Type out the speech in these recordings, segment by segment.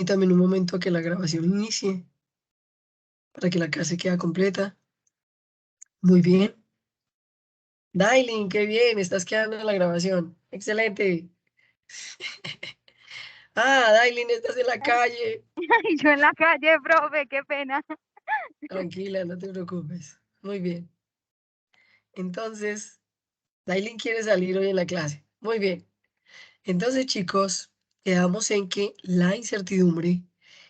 también un momento a que la grabación inicie, para que la clase quede completa. Muy bien. Dailin, qué bien, estás quedando en la grabación. Excelente. Ah, Dailin, estás en la calle. Y yo en la calle, profe, qué pena. Tranquila, no te preocupes. Muy bien. Entonces, Dailin quiere salir hoy en la clase. Muy bien. Entonces, chicos, quedamos en que la incertidumbre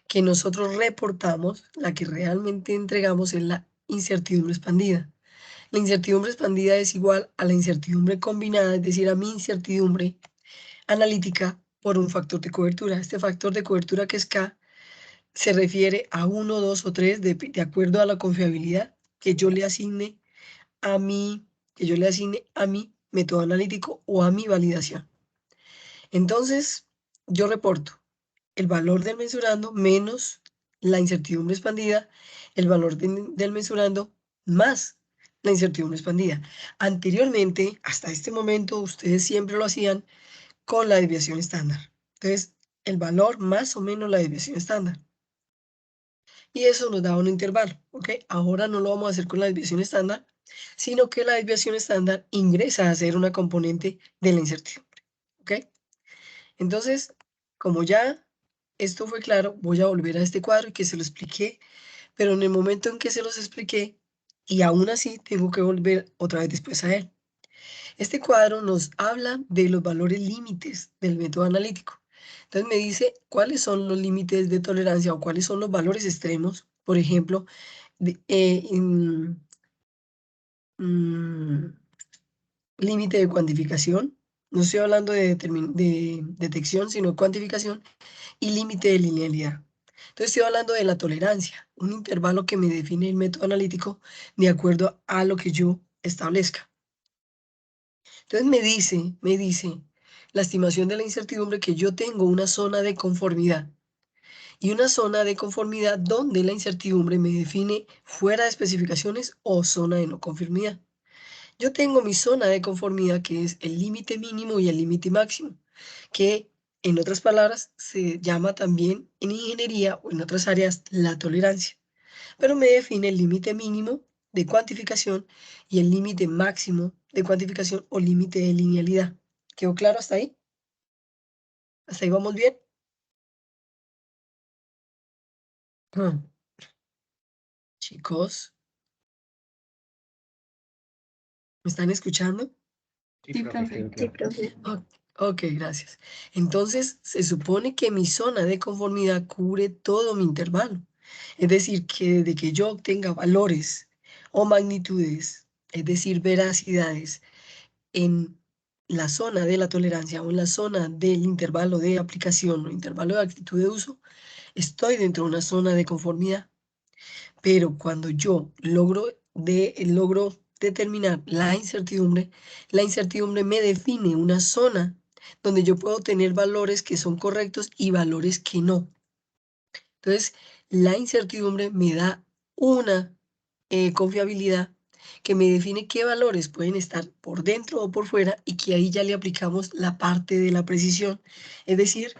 que nosotros reportamos, la que realmente entregamos, es la incertidumbre expandida. La incertidumbre expandida es igual a la incertidumbre combinada, es decir, a mi incertidumbre analítica por un factor de cobertura. Este factor de cobertura que es K se refiere a 1, 2 o 3 de acuerdo a la confiabilidad que yo le asigne a mi método analítico o a mi validación. Entonces, yo reporto el valor del mensurando menos la incertidumbre expandida, el valor del mensurando más la incertidumbre expandida. Anteriormente, hasta este momento, ustedes siempre lo hacían con la desviación estándar. Entonces, el valor más o menos la desviación estándar. Y eso nos da un intervalo, ¿ok? Ahora no lo vamos a hacer con la desviación estándar, sino que la desviación estándar ingresa a ser una componente de la incertidumbre, ¿ok? Entonces, como ya esto fue claro, voy a volver a este cuadro y que se lo expliqué, pero en el momento en que se los expliqué, y aún así tengo que volver otra vez después a él. Este cuadro nos habla de los valores límites del método analítico. Entonces me dice cuáles son los límites de tolerancia o cuáles son los valores extremos, por ejemplo, mm, límite de cuantificación. No estoy hablando de detección, sino cuantificación y límite de linealidad. Entonces estoy hablando de la tolerancia, un intervalo que me define el método analítico de acuerdo a lo que yo establezca. Entonces me dice la estimación de la incertidumbre que yo tengo una zona de conformidad y una zona de conformidad donde la incertidumbre me define fuera de especificaciones o zona de no conformidad. Yo tengo mi zona de conformidad que es el límite mínimo y el límite máximo, que en otras palabras se llama también en ingeniería o en otras áreas la tolerancia, pero me define el límite mínimo de cuantificación y el límite máximo de cuantificación o límite de linealidad. ¿Quedó claro hasta ahí? ¿Hasta ahí vamos bien? Ah, chicos, ¿me están escuchando? Sí, profe, quedó Sí, claro. profe. Ok, gracias. Entonces, se supone que mi zona de conformidad cubre todo mi intervalo. Es decir, que desde que yo obtenga valores o magnitudes, es decir, veracidades, en la zona de la tolerancia o en la zona del intervalo de aplicación o intervalo de actitud de uso, estoy dentro de una zona de conformidad. Pero cuando yo logro determinar la incertidumbre me define una zona donde yo puedo tener valores que son correctos y valores que no. Entonces, la incertidumbre me da una confiabilidad que me define qué valores pueden estar por dentro o por fuera y que ahí ya le aplicamos la parte de la precisión, es decir,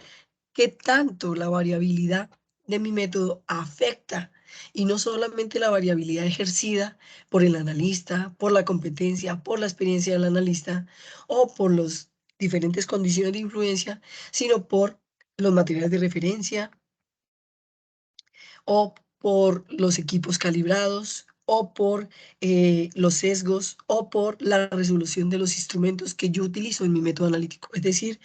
qué tanto la variabilidad de mi método afecta y no solamente la variabilidad ejercida por el analista, por la competencia, por la experiencia del analista o por las diferentes condiciones de influencia, sino por los materiales de referencia o por los equipos calibrados o por los sesgos o por la resolución de los instrumentos que yo utilizo en mi método analítico, es decir,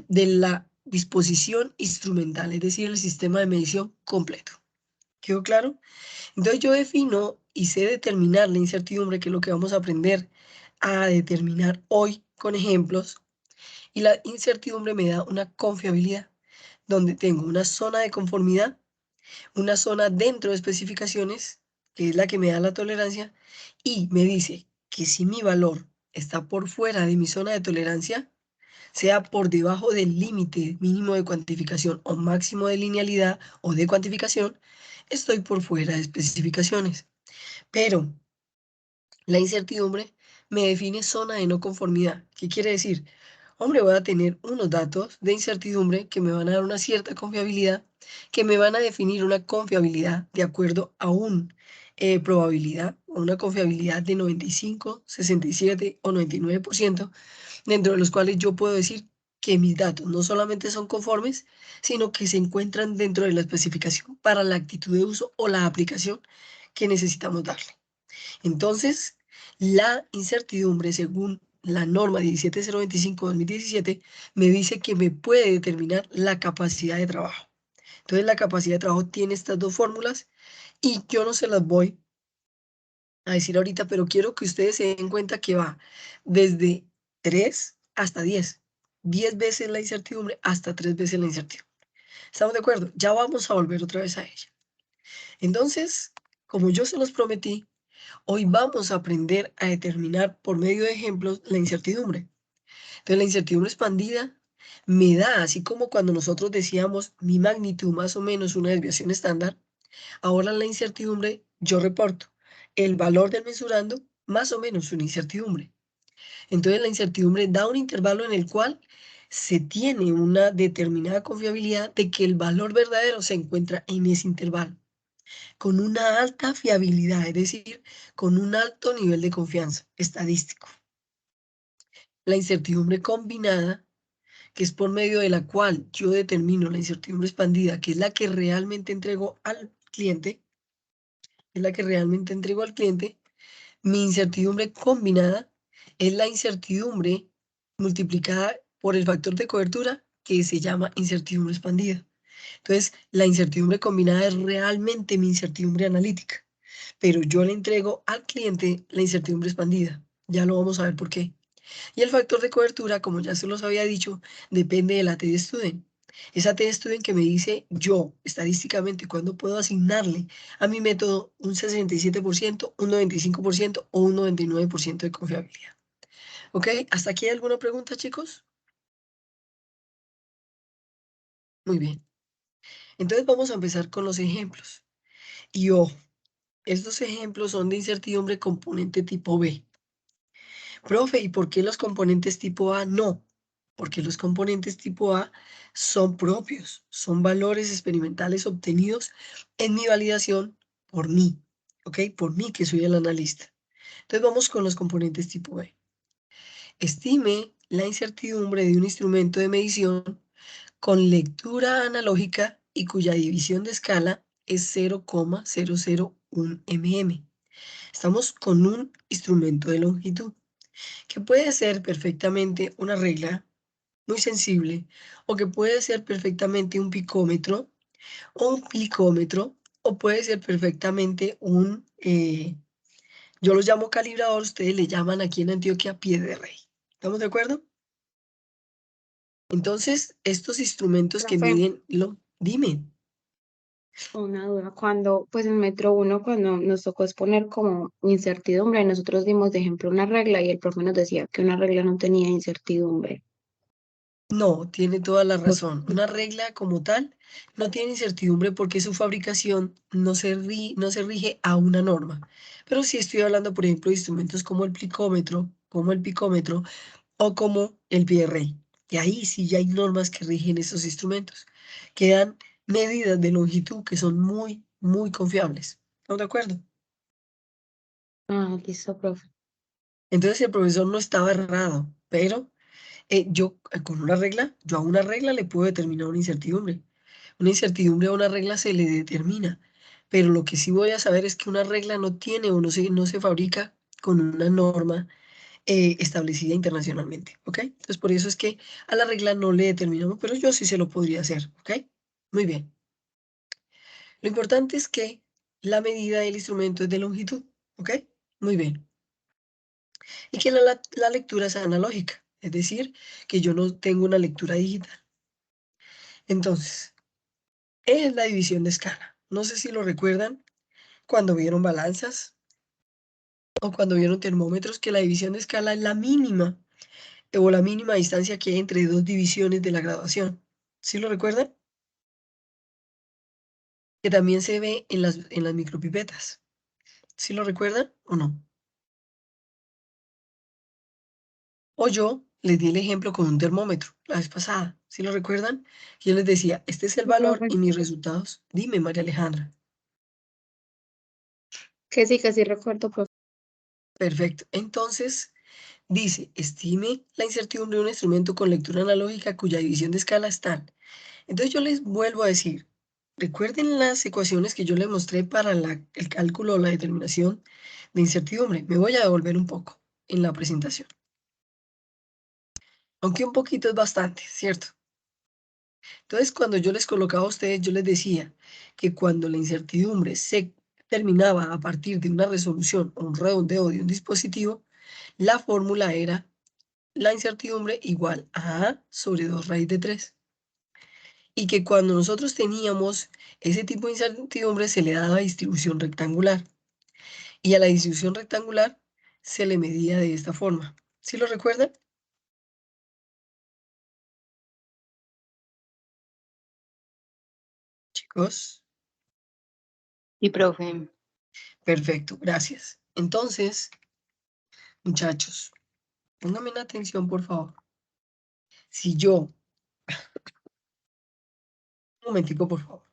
de la disposición instrumental, es decir, el sistema de medición completo. ¿Quedó claro? Entonces yo defino y sé determinar la incertidumbre, que es lo que vamos a aprender a determinar hoy con ejemplos, y la incertidumbre me da una confiabilidad, donde tengo una zona de conformidad, una zona dentro de especificaciones, que es la que me da la tolerancia, y me dice que si mi valor está por fuera de mi zona de tolerancia, sea por debajo del límite mínimo de cuantificación o máximo de linealidad o de cuantificación, estoy por fuera de especificaciones. Pero la incertidumbre me define zona de no conformidad. ¿Qué quiere decir? Hombre, voy a tener unos datos de incertidumbre que me van a dar una cierta confiabilidad, que me van a definir una confiabilidad de acuerdo a una probabilidad, o una confiabilidad de 95, 67 o 99%, dentro de los cuales yo puedo decir que mis datos no solamente son conformes, sino que se encuentran dentro de la especificación para la actitud de uso o la aplicación que necesitamos darle. Entonces, la incertidumbre, según la norma 17025-2017, me dice que me puede determinar la capacidad de trabajo. Entonces, la capacidad de trabajo tiene estas dos fórmulas y yo no se las voy a decir ahorita, pero quiero que ustedes se den cuenta que va desde 3 hasta 10. 10 veces la incertidumbre hasta 3 veces la incertidumbre. ¿Estamos de acuerdo? Ya vamos a volver otra vez a ella. Entonces, como yo se los prometí, hoy vamos a aprender a determinar por medio de ejemplos la incertidumbre. Entonces, la incertidumbre expandida me da, así como cuando nosotros decíamos mi magnitud más o menos una desviación estándar, ahora la incertidumbre yo reporto el valor del mensurando más o menos una incertidumbre. Entonces, la incertidumbre da un intervalo en el cual se tiene una determinada confiabilidad de que el valor verdadero se encuentra en ese intervalo, con una alta fiabilidad, es decir, con un alto nivel de confianza estadístico. La incertidumbre combinada, que es por medio de la cual yo determino la incertidumbre expandida, que es la que realmente entrego al cliente, es la que realmente entrego al cliente, mi incertidumbre combinada es la incertidumbre multiplicada por el factor de cobertura que se llama incertidumbre expandida. Entonces, la incertidumbre combinada es realmente mi incertidumbre analítica, pero yo le entrego al cliente la incertidumbre expandida. Ya lo vamos a ver por qué. Y el factor de cobertura, como ya se los había dicho, depende de la t-student. Esa t-student que me dice yo, estadísticamente, cuándo puedo asignarle a mi método un 67%, un 95% o un 99% de confiabilidad. ¿Ok? ¿Hasta aquí hay alguna pregunta, chicos? Muy bien. Entonces vamos a empezar con los ejemplos. Y ojo, estos ejemplos son de incertidumbre componente tipo B. Profe, ¿y por qué los componentes tipo A no? Porque los componentes tipo A son propios, son valores experimentales obtenidos en mi validación por mí, ¿ok? Por mí que soy el analista. Entonces vamos con los componentes tipo B. Estime la incertidumbre de un instrumento de medición con lectura analógica y cuya división de escala es 0,001 mm. Estamos con un instrumento de longitud, que puede ser perfectamente una regla muy sensible, o que puede ser perfectamente un picómetro, o un glicómetro, o puede ser perfectamente yo los llamo calibrador, ustedes le llaman aquí en Antioquia pie de rey. ¿Estamos de acuerdo? Entonces, estos instrumentos que Profe, miden dime. una duda. Cuando, pues en Metro uno, cuando nos tocó exponer como incertidumbre, nosotros dimos de ejemplo una regla y el profe nos decía que una regla no tenía incertidumbre. No, tiene toda la Por- razón. Una regla como tal no tiene incertidumbre porque su fabricación no se rige a una norma. Pero sí estoy hablando, por ejemplo, de instrumentos como el picómetro o como el pie de rey. Y ahí sí ya hay normas que rigen esos instrumentos, que dan medidas de longitud que son muy, muy confiables. ¿Estamos de acuerdo? Ah, listo, profe. Entonces el profesor no estaba errado, pero yo con una regla, yo a una regla le puedo determinar una incertidumbre. Una incertidumbre a una regla se le determina, pero lo que sí voy a saber es que una regla no tiene o no se fabrica con una norma establecida internacionalmente, ¿ok? Entonces por eso es que a la regla no le determinamos, pero yo sí se lo podría hacer, ¿ok? Muy bien. Lo importante es que la medida del instrumento es de longitud, ¿ok? Muy bien. Y que la lectura es analógica, es decir, que yo no tengo una lectura digital. Entonces, es la división de escala. No sé si lo recuerdan cuando vieron balanzas o cuando vieron termómetros, que la división de escala es la mínima o la mínima distancia que hay entre dos divisiones de la graduación. ¿Sí lo recuerdan? Que también se ve en las micropipetas. ¿Sí lo recuerdan o no? O yo les di el ejemplo con un termómetro la vez pasada, ¿sí lo recuerdan? Yo les decía, este es el Sí, valor profe. y mis resultados. Dime, María Alejandra. Que sí recuerdo, profe. Perfecto. Entonces, dice, estime la incertidumbre de un instrumento con lectura analógica cuya división de escala es tal. Entonces yo les vuelvo a decir, recuerden las ecuaciones que yo les mostré para el cálculo o la determinación de incertidumbre. Me voy a devolver un poco en la presentación. Aunque un poquito es bastante, ¿cierto? Entonces, cuando yo les colocaba a ustedes, yo les decía que cuando la incertidumbre se terminaba a partir de una resolución o un redondeo de un dispositivo, la fórmula era la incertidumbre igual a A sobre 2 raíz de 3. Y que cuando nosotros teníamos ese tipo de incertidumbre se le daba distribución rectangular. Y a la distribución rectangular se le medía de esta forma. ¿Sí lo recuerdan? Chicos, Sí, profe. perfecto, gracias. Entonces, muchachos, pónganme en atención, por favor. Si yo, un momentico, por favor.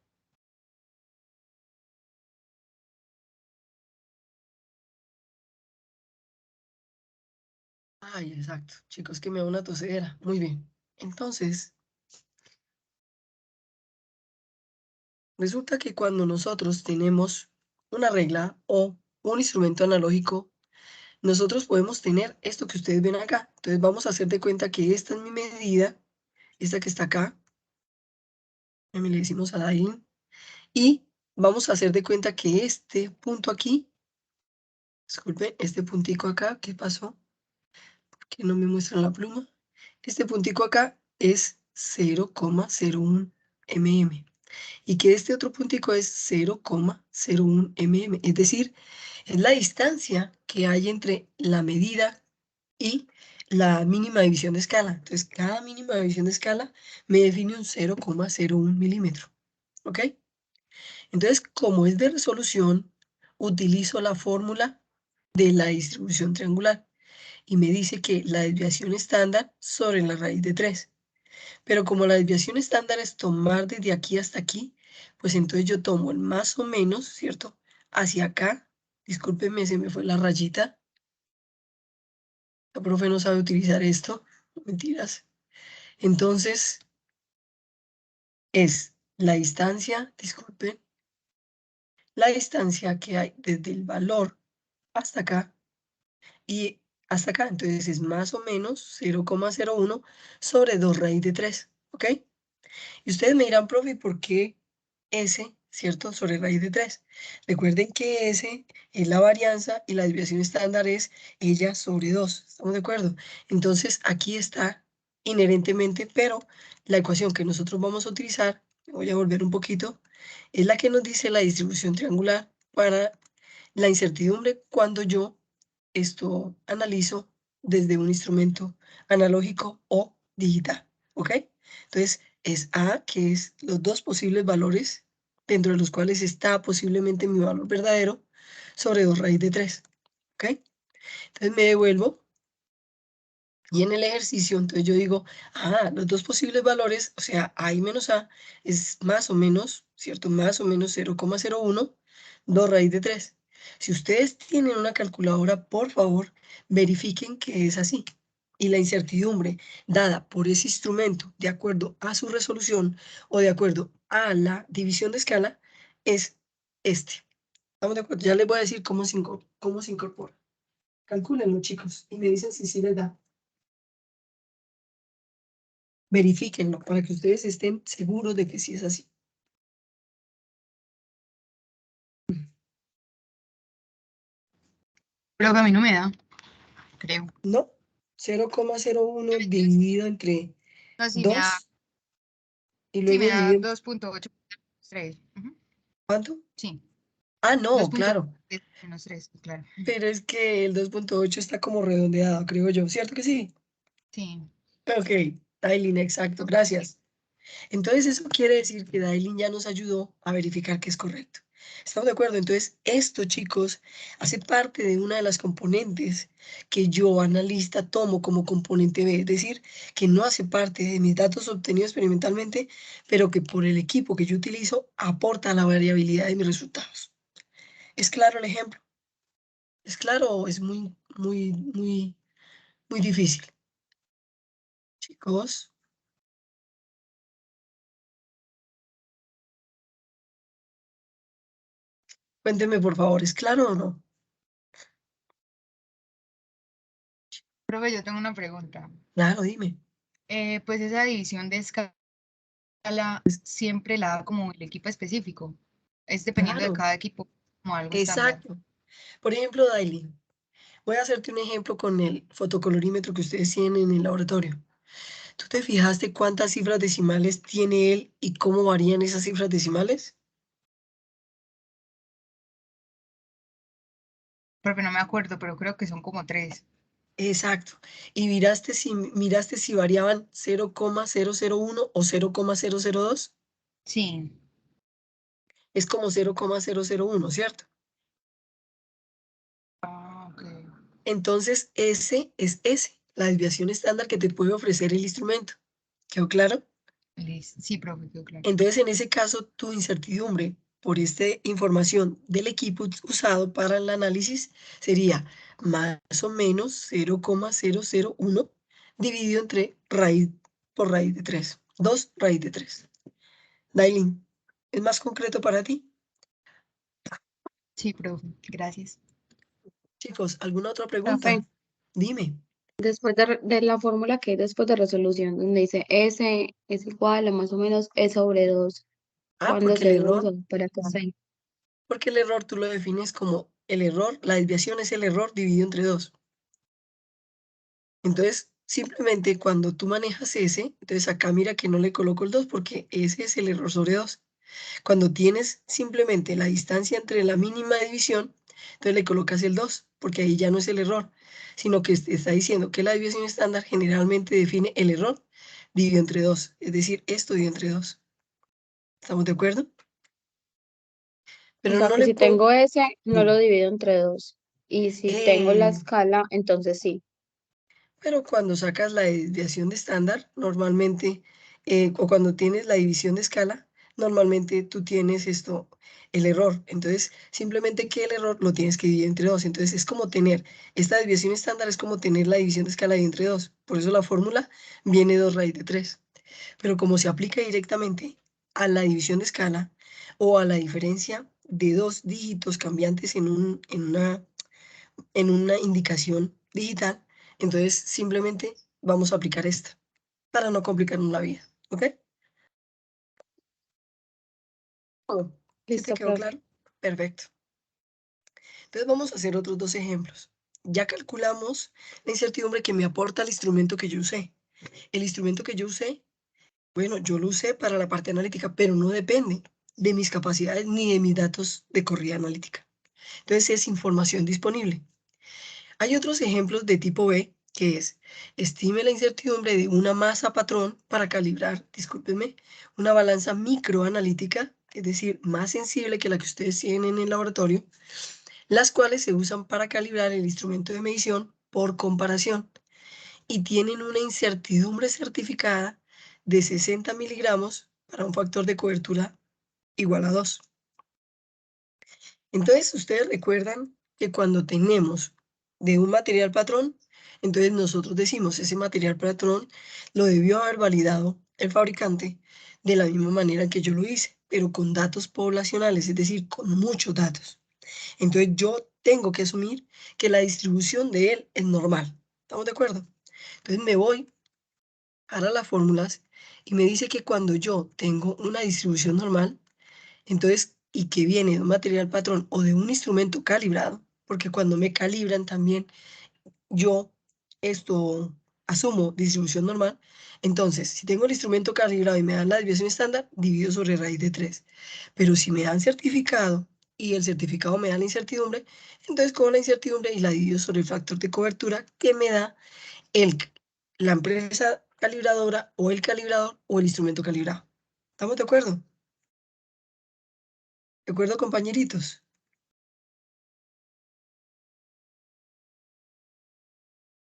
Ay, exacto. Chicos, que me da una tosedera. Muy bien. Entonces, resulta que cuando nosotros tenemos una regla o un instrumento analógico, nosotros podemos tener esto que ustedes ven acá. Entonces vamos a hacer de cuenta que esta es mi medida, esta que está acá, y le decimos a Dain, y vamos a hacer de cuenta que este punto aquí, disculpen, este puntico acá, ¿qué pasó? Que no me muestran la pluma. Este puntico acá es 0,01 mm. Y que este otro puntico es 0,01 mm. Es decir, es la distancia que hay entre la medida y la mínima división de escala. Entonces, cada mínima división de escala me define un 0,01 milímetro. ¿Ok? Entonces, como es de resolución, utilizo la fórmula de la distribución triangular y me dice que la desviación estándar sobre la raíz de 3. Pero como la desviación estándar es tomar desde aquí hasta aquí, pues entonces yo tomo el más o menos, ¿cierto? Hacia acá. Discúlpenme, se me fue la rayita. La profe no sabe utilizar esto. Mentiras. Entonces, es la distancia, disculpen, la distancia que hay desde el valor hasta acá y hasta acá. Entonces es más o menos 0,01 sobre 2 raíz de 3. ¿Ok? Y ustedes me dirán, profe, ¿por qué S, cierto, sobre raíz de 3? Recuerden que S es la varianza y la desviación estándar es ella sobre 2. ¿Estamos de acuerdo? Entonces, aquí está inherentemente, pero la ecuación que nosotros vamos a utilizar, voy a volver un poquito, es la que nos dice la distribución triangular para la incertidumbre cuando yo esto analizo desde un instrumento analógico o digital. ¿Ok? Entonces, es A, que es los dos posibles valores dentro de los cuales está posiblemente mi valor verdadero sobre 2 raíz de 3. ¿Ok? Entonces me devuelvo y en el ejercicio, entonces yo digo, los dos posibles valores, o sea, A y menos A, es más o menos, ¿cierto? Más o menos 0,01, 2 raíz de 3. Si ustedes tienen una calculadora, por favor, verifiquen que es así. Y la incertidumbre dada por ese instrumento, de acuerdo a su resolución o de acuerdo a la división de escala, es este. ¿Estamos de acuerdo? Ya les voy a decir cómo se incorpora. Calcúlenlo, chicos, y me dicen si sí les da. Verifíquenlo para que ustedes estén seguros de que sí es así. Pero que a mí no me da, creo. No, 0,01 dividido entre No, sí dos y sí me luego da dividido, 2,8 3. ¿cuánto? Sí, Ah, no, claro, 2,8 menos 3, claro. pero es que el 2,8 está como redondeado, creo yo, ¿cierto que sí? Sí. Ok, Tailin, exacto, gracias. Entonces eso quiere decir que Dailin ya nos ayudó a verificar que es correcto. ¿Estamos de acuerdo? Entonces esto, chicos, hace parte de una de las componentes que yo, analista, tomo como componente B, es decir, que no hace parte de mis datos obtenidos experimentalmente, pero que por el equipo que yo utilizo aporta a la variabilidad de mis resultados. ¿Es claro el ejemplo? ¿Es claro o es muy difícil? Chicos, cuéntenme por favor, ¿es claro o no? Profe, yo tengo una pregunta. Claro, dime. Pues esa división de escala siempre la da como el equipo específico. Es dependiendo de Claro, cada equipo, como algo estándar. exacto. Por ejemplo, Dailin, voy a hacerte un ejemplo con el fotocolorímetro que ustedes tienen en el laboratorio. ¿Tú te fijaste cuántas cifras decimales tiene él y cómo varían esas cifras decimales? Profe, no me acuerdo, pero creo que son como 3. Exacto. Y miraste si variaban 0,001 o 0,002. Sí. Es como 0,001, ¿cierto? Ah, ok. Entonces, ese es la desviación estándar que te puede ofrecer el instrumento. ¿Quedó claro? Sí, profe, quedó claro. Entonces, en ese caso, tu incertidumbre por esta información del equipo usado para el análisis sería más o menos 0,001 dividido entre raíz por raíz de 3. 2 raíz de 3. Dailin, ¿es más concreto para ti? Sí, profe, gracias. Chicos, ¿alguna otra Profe, pregunta? Dime. después de la fórmula que hay después de resolución, donde dice S es igual a más o menos E sobre 2, Ah, ¿cuándo se usa? ¿Para qué está ahí? porque el error tú lo defines como el error, la desviación es el error dividido entre 2. Entonces, simplemente cuando tú manejas ese, entonces acá mira que no le coloco el 2 porque ese es el error sobre 2. Cuando tienes simplemente la distancia entre la mínima división, entonces le colocas el 2 porque ahí ya no es el error, sino que te está diciendo que la desviación estándar generalmente define el error dividido entre 2, es decir, esto dividido entre 2. ¿Estamos de acuerdo? O Pero sea no que le si pongo... tengo S, no lo divido entre 2. Y si tengo la Eh, escala, entonces sí. Pero cuando sacas la desviación de estándar, normalmente, o cuando tienes la división de escala, normalmente tú tienes esto, el error. Entonces, simplemente que el error lo tienes que dividir entre 2. Entonces, es como tener, esta desviación estándar es como tener la división de escala de entre 2. Por eso la fórmula viene 2 raíz de 3. Pero como se aplica directamente a la división de escala o a la diferencia de dos dígitos cambiantes en una indicación digital, entonces simplemente vamos a aplicar esta para no complicarnos la vida, ¿ok? Todo. ¿Sí te Listo, quedó profe. claro? Perfecto. Entonces vamos a hacer otros dos ejemplos. Ya calculamos la incertidumbre que me aporta el instrumento que yo usé. El instrumento que yo usé, bueno, yo lo usé para la parte analítica, pero no depende de mis capacidades ni de mis datos de corrida analítica. Entonces es información disponible. Hay otros ejemplos de tipo B, que es, estime la incertidumbre de una masa patrón para calibrar, discúlpenme, una balanza microanalítica, es decir, más sensible que la que ustedes tienen en el laboratorio, las cuales se usan para calibrar el instrumento de medición por comparación y tienen una incertidumbre certificada de 60 miligramos para un factor de cobertura igual a 2. Entonces, ustedes recuerdan que cuando tenemos de un material patrón, entonces nosotros decimos, ese material patrón lo debió haber validado el fabricante de la misma manera que yo lo hice, pero con datos poblacionales, es decir, con muchos datos. Entonces, yo tengo que asumir que la distribución de él es normal. ¿Estamos de acuerdo? Entonces, me voy a las fórmulas y me dice que cuando yo tengo una distribución normal, entonces, y que viene de un material patrón o de un instrumento calibrado, porque cuando me calibran también yo esto asumo distribución normal. Entonces, si tengo el instrumento calibrado y me dan la desviación estándar, divido sobre raíz de 3. Pero si me dan certificado y el certificado me da la incertidumbre, entonces cojo la incertidumbre y la divido sobre el factor de cobertura que me da el, la empresa calibradora o el calibrador o el instrumento calibrado. ¿Estamos de acuerdo? ¿De acuerdo, compañeritos?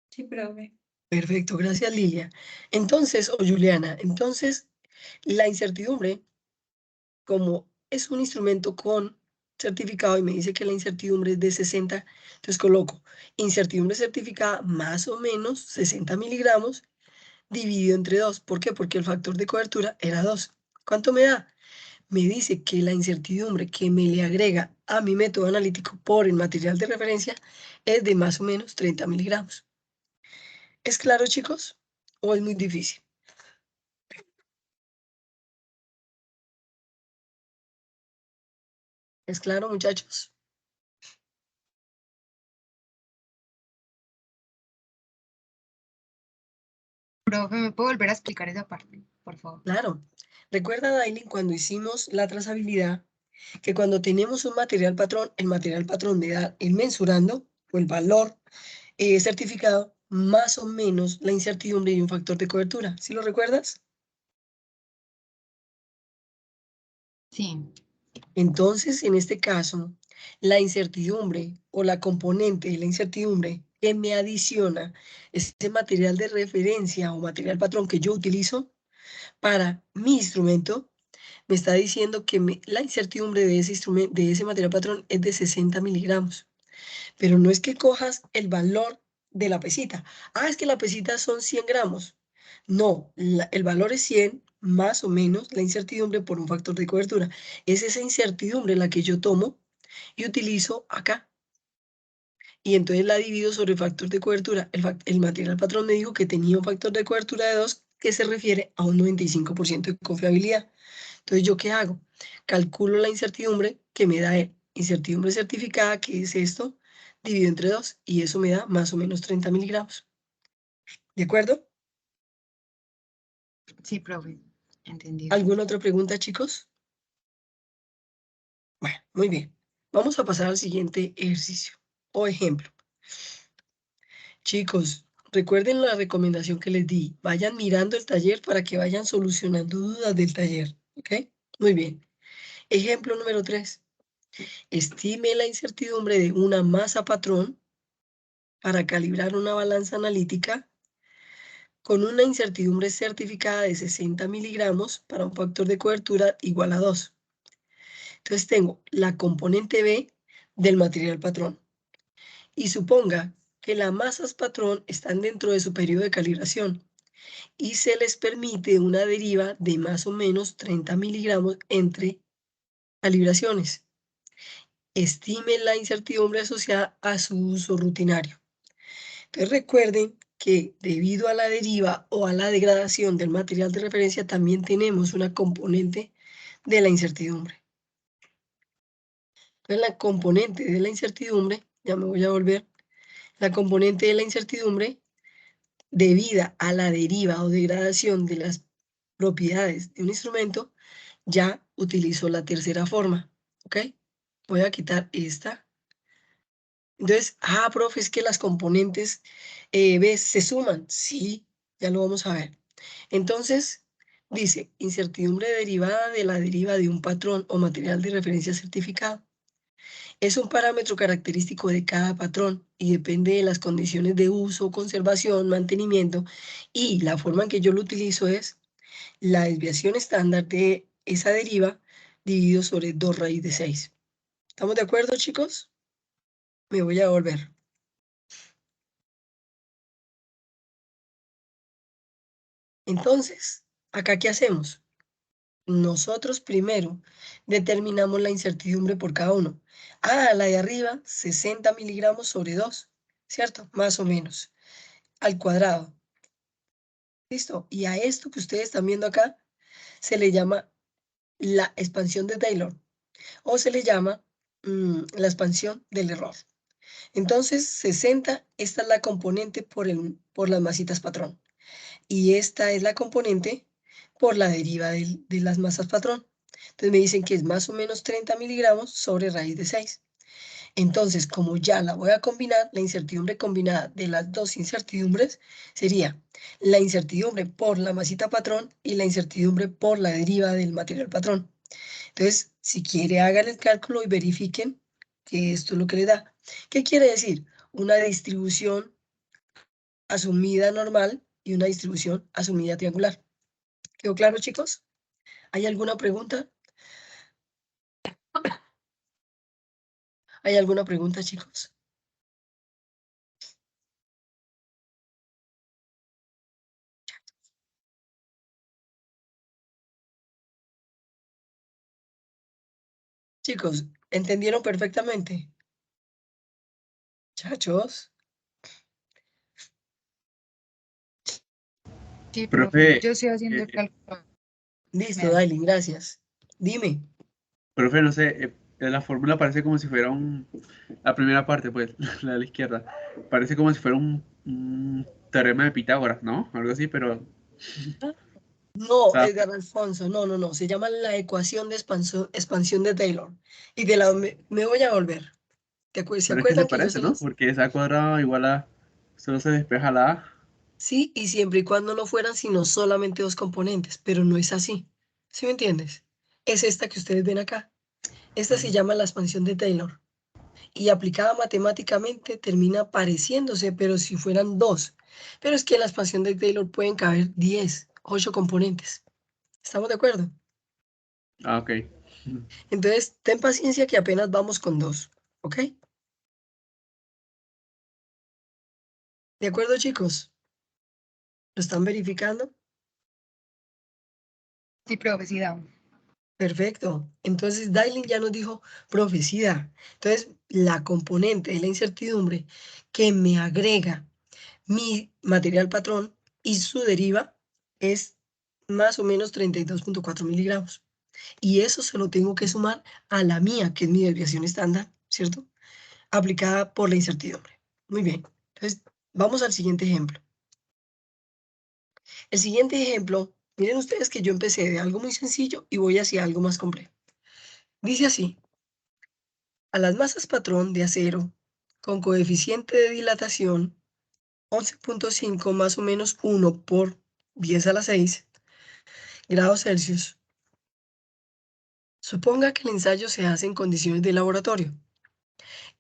Sí, profe. Perfecto, gracias Lilia. Entonces, o Juliana, entonces la incertidumbre, como es un instrumento con certificado y me dice que la incertidumbre es de 60, entonces coloco incertidumbre certificada más o menos 60 miligramos dividido entre 2. ¿Por qué? Porque el factor de cobertura era 2. ¿Cuánto me da? Me dice que la incertidumbre que me le agrega a mi método analítico por el material de referencia es de más o menos 30 miligramos. ¿Es claro, chicos? ¿O es muy difícil? ¿Es claro, muchachos? Profe, ¿me puedo volver a explicar esa parte, por favor? Claro. Recuerda, Dailin, cuando hicimos la trazabilidad, que cuando tenemos un material patrón, el material patrón me da el mensurando o el valor certificado más o menos la incertidumbre y un factor de cobertura. ¿Sí lo recuerdas? Sí, Entonces, en este caso, la incertidumbre o la componente de la incertidumbre que me adiciona este material de referencia o material patrón que yo utilizo para mi instrumento, me está diciendo que la incertidumbre de ese instrumento, de ese material patrón es de 60 miligramos. Pero no es que cojas el valor de la pesita. Ah, es que la pesita son 100 gramos. No, el valor es 100 más o menos la incertidumbre por un factor de cobertura. Es esa incertidumbre la que yo tomo y utilizo acá. Y entonces la divido sobre el factor de cobertura. El material patrón me dijo que tenía un factor de cobertura de 2 que se refiere a un 95% de confiabilidad. Entonces, ¿yo qué hago? Calculo la incertidumbre que me da él. Incertidumbre certificada, que es esto, divido entre 2 y eso me da más o menos 30 miligramos. ¿De acuerdo? sí, profe, entendido. ¿Alguna otra pregunta, chicos? Bueno, muy bien. Vamos a pasar al siguiente ejercicio o ejemplo. Chicos, recuerden la recomendación que les di. Vayan mirando el taller para que vayan solucionando dudas del taller. ¿Ok? Muy bien. Ejemplo número 3. Estime la incertidumbre de una masa patrón para calibrar una balanza analítica con una incertidumbre certificada de 60 miligramos para un factor de cobertura igual a 2. Entonces tengo la componente B del material patrón. Y suponga que las masas patrón están dentro de su periodo de calibración y se les permite una deriva de más o menos 30 miligramos entre calibraciones. Estime la incertidumbre asociada a su uso rutinario. Entonces recuerden que debido a la deriva o a la degradación del material de referencia también tenemos una componente de la incertidumbre. Entonces la componente de la incertidumbre, ya me voy a volver, la componente de la incertidumbre debida a la deriva o degradación de las propiedades de un instrumento, ya utilizo la tercera forma, ¿ok? Voy a quitar esta. Entonces, profe, es que las componentes ¿ves? Se suman. Sí, ya lo vamos a ver. Entonces, dice, incertidumbre derivada de la deriva de un patrón o material de referencia certificado. Es un parámetro característico de cada patrón y depende de las condiciones de uso, conservación, mantenimiento, y la forma en que yo lo utilizo es la desviación estándar de esa deriva dividido sobre 2 raíz de 6. ¿Estamos de acuerdo, chicos? Me voy a volver. Entonces, ¿acá qué hacemos? Nosotros primero determinamos la incertidumbre por cada uno. La de arriba, 60 miligramos sobre 2, ¿cierto? Más o menos, al cuadrado. ¿Listo? Y a esto que ustedes están viendo acá, se le llama la expansión de Taylor o se le llama la expansión del error. Entonces, 60, esta es la componente por las masitas patrón. Y esta es la componente por la deriva de las masas patrón. Entonces me dicen que es más o menos 30 miligramos sobre raíz de 6. Entonces, como ya la voy a combinar, la incertidumbre combinada de las dos incertidumbres sería la incertidumbre por la masita patrón y la incertidumbre por la deriva del material patrón. Entonces, si quiere, hagan el cálculo y verifiquen que esto es lo que le da. ¿Qué quiere decir? Una distribución asumida normal y una distribución asumida triangular. ¿Quedó claro, chicos? ¿Hay alguna pregunta? ¿Hay alguna pregunta, chicos? Chicos, ¿entendieron perfectamente? Chachos. Sí, profe, Profe, yo estoy haciendo el cálculo. Listo, Dailin, gracias. Dime. profe, no sé, la fórmula parece como si fuera la primera parte, pues, la de la izquierda, parece como si fuera un teorema de Pitágoras, ¿no? Algo así, pero, o No, sea, Edgar Alfonso, no. Se llama la ecuación de expansión de Taylor. Y me voy a volver. ¿Se pero es que se acuerdan que yo parece, se ¿no? las... Porque esa cuadrada igual a, solo se despeja la A. Sí, y siempre y cuando no fueran sino solamente dos componentes, pero no es así. ¿Sí me entiendes? Es esta que ustedes ven acá. Esta se llama la expansión de Taylor. Y aplicada matemáticamente termina pareciéndose, pero si fueran dos. Pero es que en la expansión de Taylor pueden caber 10, 8 componentes. ¿Estamos de acuerdo? Ah, ok. Entonces, ten paciencia que apenas vamos con dos, ¿ok? ¿De acuerdo, chicos? ¿Lo están verificando? Sí, profe, sí, da. Perfecto. Entonces, Dailin ya nos dijo profecía. Entonces, la componente de la incertidumbre que me agrega mi material patrón y su deriva es más o menos 32.4 miligramos. Y eso se lo tengo que sumar a la mía, que es mi desviación estándar, ¿cierto? Aplicada por la incertidumbre. Muy bien. Entonces, vamos al siguiente ejemplo. El siguiente ejemplo, miren ustedes que yo empecé de algo muy sencillo y voy hacia algo más complejo. Dice así, a las masas patrón de acero con coeficiente de dilatación 11.5 más o menos 1 por 10 a la 6 grados Celsius. Suponga que el ensayo se hace en condiciones de laboratorio,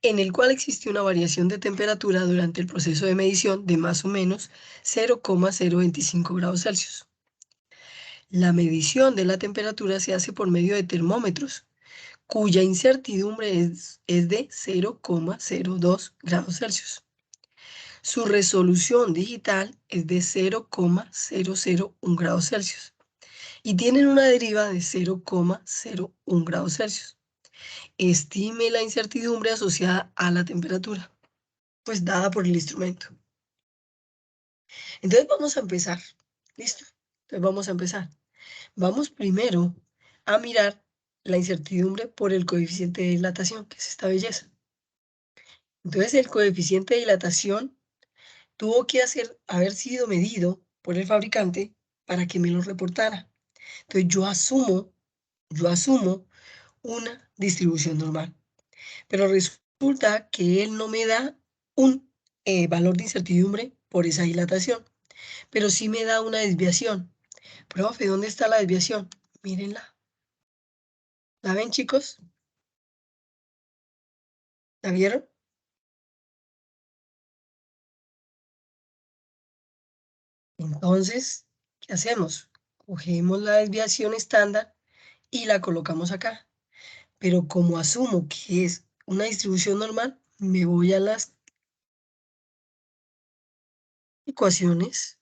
en el cual existe una variación de temperatura durante el proceso de medición de más o menos 0,025 grados Celsius. La medición de la temperatura se hace por medio de termómetros, cuya incertidumbre es de 0,02 grados Celsius. Su resolución digital es de 0,001 grados Celsius y tienen una deriva de 0,01 grados Celsius. Estime la incertidumbre asociada a la temperatura, pues dada por el instrumento. Entonces vamos a empezar. ¿Listo? Entonces vamos a empezar. Vamos primero a mirar la incertidumbre por el coeficiente de dilatación, que es esta belleza. Entonces el coeficiente de dilatación tuvo que haber sido medido por el fabricante para que me lo reportara. Entonces yo asumo una distribución normal, pero resulta que él no me da un valor de incertidumbre por esa dilatación, pero sí me da una desviación. Profe, ¿dónde está la desviación? Mírenla. ¿La ven, chicos? ¿La vieron? Entonces, ¿qué hacemos? Cogemos la desviación estándar y la colocamos acá. Pero como asumo que es una distribución normal, me voy a las ecuaciones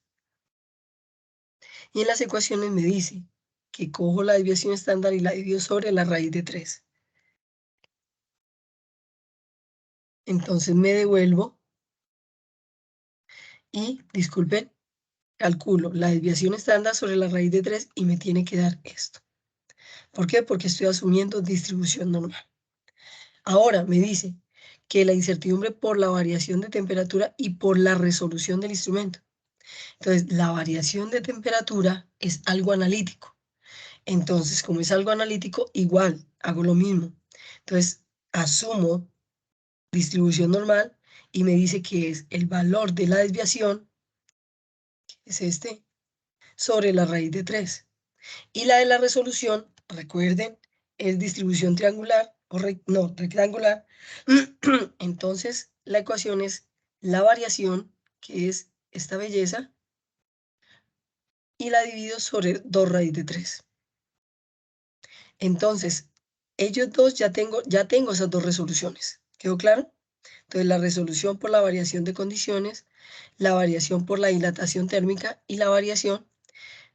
y en las ecuaciones me dice que cojo la desviación estándar y la divido sobre la raíz de 3. Entonces me devuelvo y, disculpen, calculo la desviación estándar sobre la raíz de 3 y me tiene que dar esto. ¿Por qué? Porque estoy asumiendo distribución normal. Ahora me dice que la incertidumbre por la variación de temperatura y por la resolución del instrumento. Entonces, la variación de temperatura es algo analítico. Entonces, como es algo analítico, igual hago lo mismo. Entonces, asumo distribución normal, y me dice que es el valor de la desviación, que es este, sobre la raíz de 3. Y la de la resolución, recuerden, es distribución triangular, o no, rectangular. Entonces, la ecuación es la variación, que es esta belleza, y la divido sobre 2 raíz de 3. Entonces, ellos dos ya tengo esas dos resoluciones. ¿Quedó claro? Entonces, la resolución por la variación de condiciones, la variación por la dilatación térmica y la variación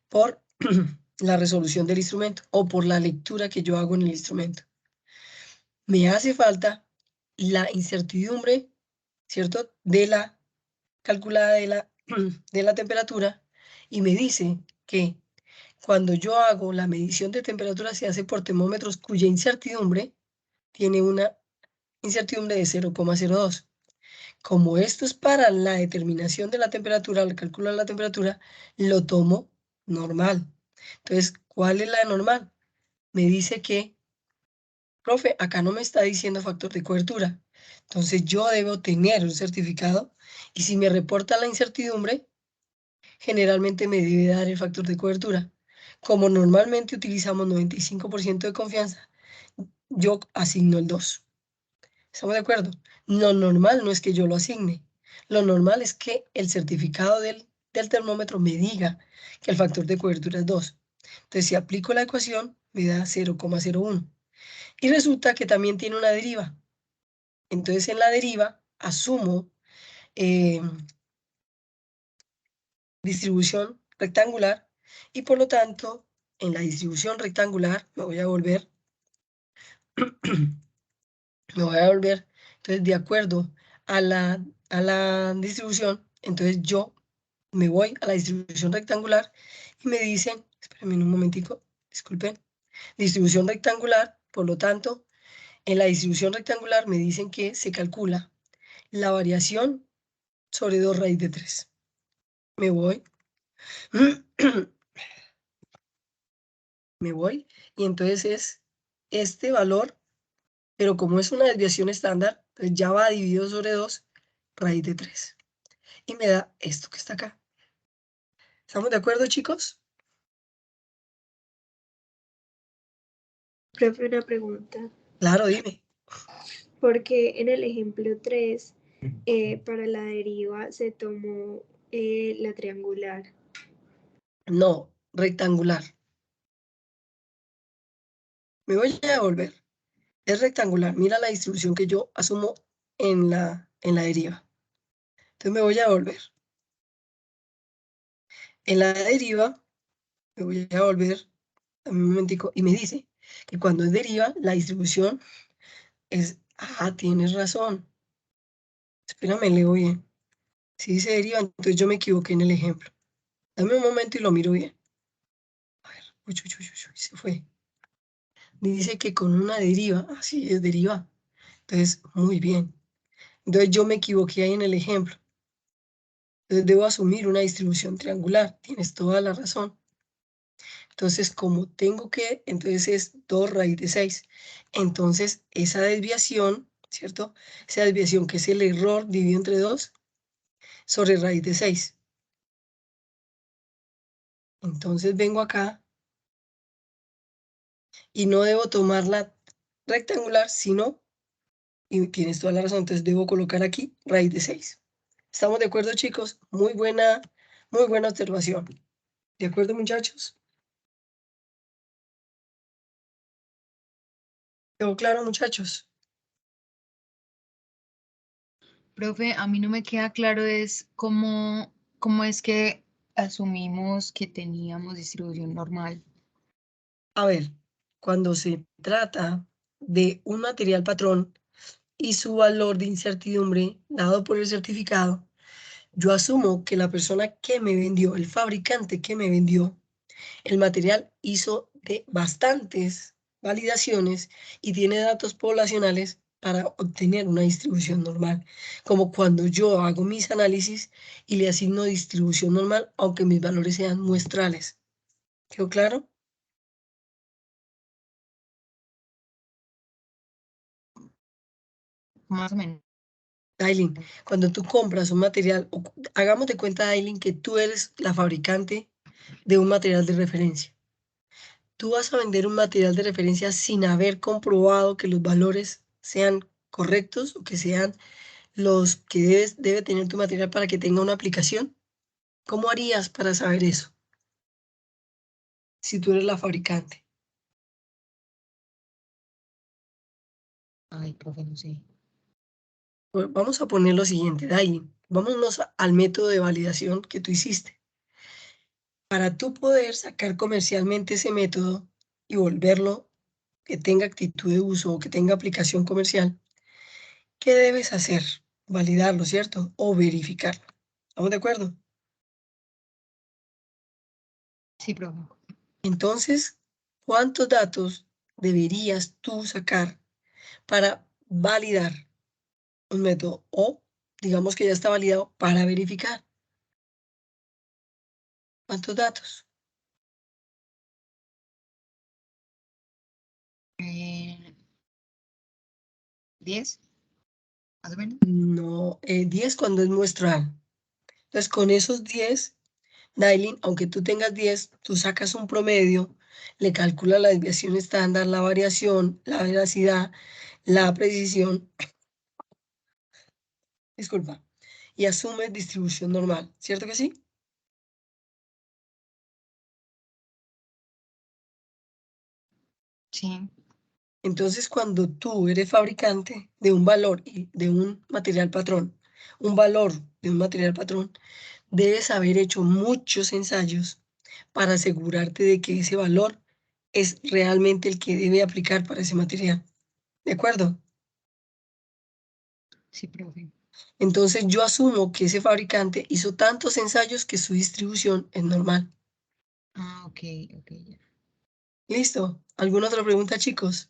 por la resolución del instrumento o por la lectura que yo hago en el instrumento. Me hace falta la incertidumbre, ¿cierto? De la calculada de la temperatura, y me dice que cuando yo hago la medición de temperatura se hace por termómetros cuya incertidumbre tiene una incertidumbre de 0,02. Como esto es para la determinación de la temperatura, el cálculo de la temperatura, lo tomo normal. Entonces, ¿cuál es la normal? Me dice que, profe, acá no me está diciendo factor de cobertura. Entonces, yo debo tener un certificado, y si me reporta la incertidumbre, generalmente me debe dar el factor de cobertura. Como normalmente utilizamos 95% de confianza, yo asigno el 2. ¿Estamos de acuerdo? Lo normal no es que yo lo asigne. Lo normal es que el certificado del termómetro me diga que el factor de cobertura es 2. Entonces, si aplico la ecuación, me da 0,01. Y resulta que también tiene una deriva. Entonces, en la deriva asumo distribución rectangular, y por lo tanto, en la distribución rectangular me voy a volver, entonces, de acuerdo a la distribución, entonces yo me voy a la distribución rectangular y me dicen, espérenme un momentico, disculpen, distribución rectangular, por lo tanto, en la distribución rectangular me dicen que se calcula la variación sobre 2 raíz de 3. Me voy, me voy, y entonces es este valor, pero como es una desviación estándar, pues ya va dividido sobre 2 raíz de 3. Y me da esto que está acá. ¿Estamos de acuerdo, chicos? Profe, una pregunta. Claro, dime. Porque en el ejemplo 3, para la deriva se tomó la triangular. No, rectangular. Me voy a devolver. Es rectangular. Mira la distribución que yo asumo en la deriva. Entonces me voy a devolver. En la deriva me voy a volver un momentico, y me dice que cuando es deriva, la distribución es, tienes razón. Espérame, leo bien. Si dice deriva, entonces yo me equivoqué en el ejemplo. Dame un momento y lo miro bien. A ver, uy, se fue. Dice que con una deriva, así es deriva. Entonces, muy bien. Entonces yo me equivoqué ahí en el ejemplo. Entonces debo asumir una distribución triangular. Tienes toda la razón. Entonces, como tengo que, entonces es 2 raíz de 6. Entonces, esa desviación, ¿cierto? Esa desviación que es el error dividido entre 2 sobre raíz de 6. Entonces vengo acá y no debo tomar la rectangular, sino, y tienes toda la razón, entonces debo colocar aquí raíz de 6. ¿Estamos de acuerdo, chicos? Muy buena observación. ¿De acuerdo, muchachos? ¿Quedó claro, muchachos? Profe, a mí no me queda claro es cómo es que asumimos que teníamos distribución normal. A ver, cuando se trata de un material patrón y su valor de incertidumbre dado por el certificado, yo asumo que la persona que me vendió, el fabricante que me vendió el material, hizo de bastantes validaciones y tiene datos poblacionales para obtener una distribución normal, como cuando yo hago mis análisis y le asigno distribución normal, aunque mis valores sean muestrales. ¿Quedó claro? Más o menos. Dailin, cuando tú compras un material, hagamos de cuenta, Dailin, que tú eres la fabricante de un material de referencia. Tú vas a vender un material de referencia sin haber comprobado que los valores sean correctos o que sean los que debe tener tu material para que tenga una aplicación. ¿Cómo harías para saber eso? Si tú eres la fabricante. Ay, profe, no sé. Bueno, vamos a poner lo siguiente, Dailin. Vámonos al método de validación que tú hiciste. Para tú poder sacar comercialmente ese método y volverlo que tenga actitud de uso o que tenga aplicación comercial, ¿qué debes hacer? Validarlo, ¿cierto? O verificarlo. ¿Estamos de acuerdo? Sí, profe. Entonces, ¿cuántos datos deberías tú sacar para validar un método? O, digamos que ya está validado, para verificar. ¿Cuántos datos? 10, más o menos. No, 10 cuando es muestral. Entonces, con esos 10, Dailin, aunque tú tengas 10, tú sacas un promedio, le calculas la desviación estándar, la variación, la veracidad, la precisión, disculpa, y asumes distribución normal, ¿cierto que sí? Sí. Entonces, cuando tú eres fabricante de un valor y de un material patrón, un valor de un material patrón, debes haber hecho muchos ensayos para asegurarte de que ese valor es realmente el que debe aplicar para ese material. ¿De acuerdo? Sí, profe. Entonces yo asumo que ese fabricante hizo tantos ensayos que su distribución es normal. Ah, ok, ok, ya. ¿Listo? ¿Alguna otra pregunta, chicos?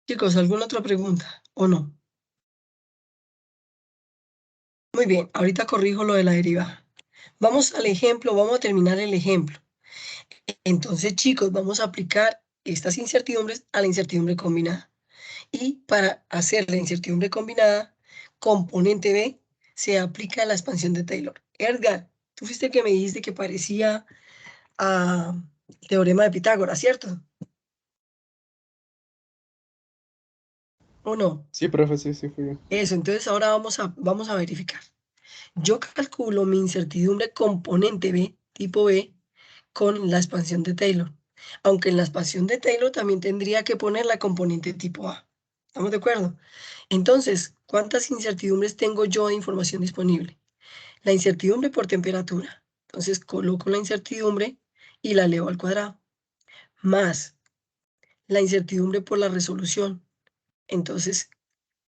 Chicos, ¿alguna otra pregunta o no? Muy bien, ahorita corrijo lo de la derivada. Vamos al ejemplo, vamos a terminar el ejemplo. Entonces, chicos, vamos a aplicar estas incertidumbres a la incertidumbre combinada. Y para hacer la incertidumbre combinada, componente B, se aplica la expansión de Taylor. Edgar, tú fuiste el que me dijiste que parecía a teorema de Pitágoras, ¿cierto? ¿O no? Sí, profe, sí, sí, fui yo. Eso, entonces ahora vamos a verificar. Yo calculo mi incertidumbre componente B, tipo B, con la expansión de Taylor. Aunque en la expansión de Taylor también tendría que poner la componente tipo A. ¿Estamos de acuerdo? Entonces, ¿cuántas incertidumbres tengo yo de información disponible? La incertidumbre por temperatura. Entonces, coloco la incertidumbre y la elevo al cuadrado. Más la incertidumbre por la resolución. Entonces,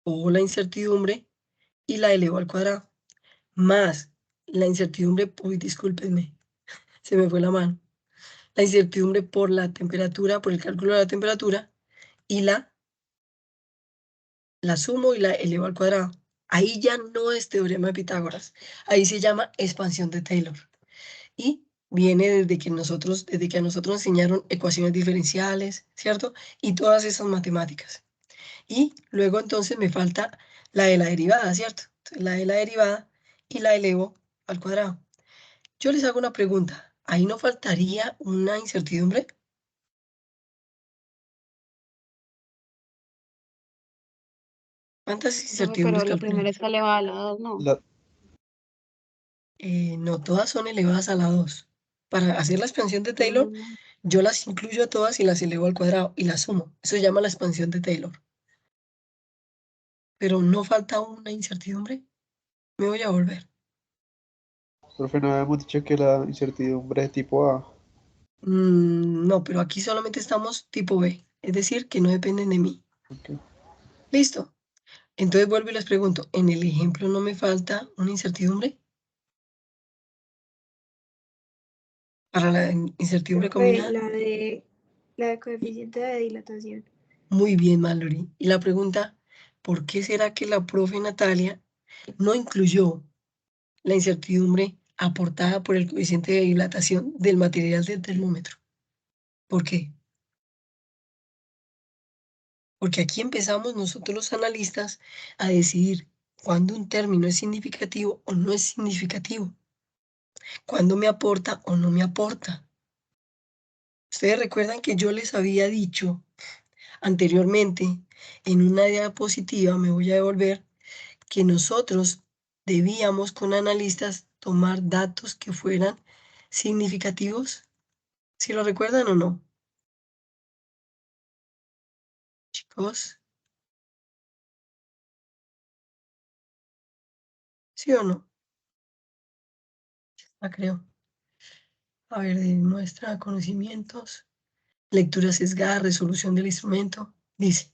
cojo la incertidumbre y la elevo al cuadrado. Más la incertidumbre, uy, discúlpenme, se me fue la mano. La incertidumbre por la temperatura, por el cálculo de la temperatura, y la sumo y la elevo al cuadrado. Ahí ya no es teorema de Pitágoras, ahí se llama expansión de Taylor. Y viene desde que a nosotros nos enseñaron ecuaciones diferenciales, ¿cierto? Y todas esas matemáticas. Y luego entonces me falta la de la derivada, ¿cierto? Entonces, la de la derivada y la elevo al cuadrado. Yo les hago una pregunta. ¿Ahí no faltaría una incertidumbre? ¿Cuántas Profe, incertidumbres pero la primera calculan? está elevada a la 2, ¿no? No todas son elevadas a la 2. Para hacer la expansión de Taylor, Mm, yo las incluyo a todas y las elevo al cuadrado y las sumo. Eso se llama la expansión de Taylor. Pero no falta una incertidumbre. Me voy a volver. Profe, no habíamos dicho que la incertidumbre es tipo A. No, pero aquí solamente estamos tipo B. Es decir, que no dependen de mí. Ok. ¿Listo? Entonces vuelvo y les pregunto, ¿en el ejemplo no me falta una incertidumbre? Para la incertidumbre Profe, combinada. la de coeficiente de dilatación. Muy bien, Mallory. Y la pregunta, ¿por qué será que la profe Natalia no incluyó la incertidumbre aportada por el coeficiente de dilatación del material del termómetro? ¿Por qué? Porque aquí empezamos nosotros los analistas a decidir cuándo un término es significativo o no es significativo, cuándo me aporta o no me aporta. Ustedes recuerdan que yo les había dicho anteriormente, en una diapositiva, me voy a devolver, que nosotros debíamos con analistas tomar datos que fueran significativos. ¿Sí lo recuerdan o no? Chicos, ¿sí o no? Creo. A ver, muestra conocimientos, lectura sesgada, resolución del instrumento. Dice,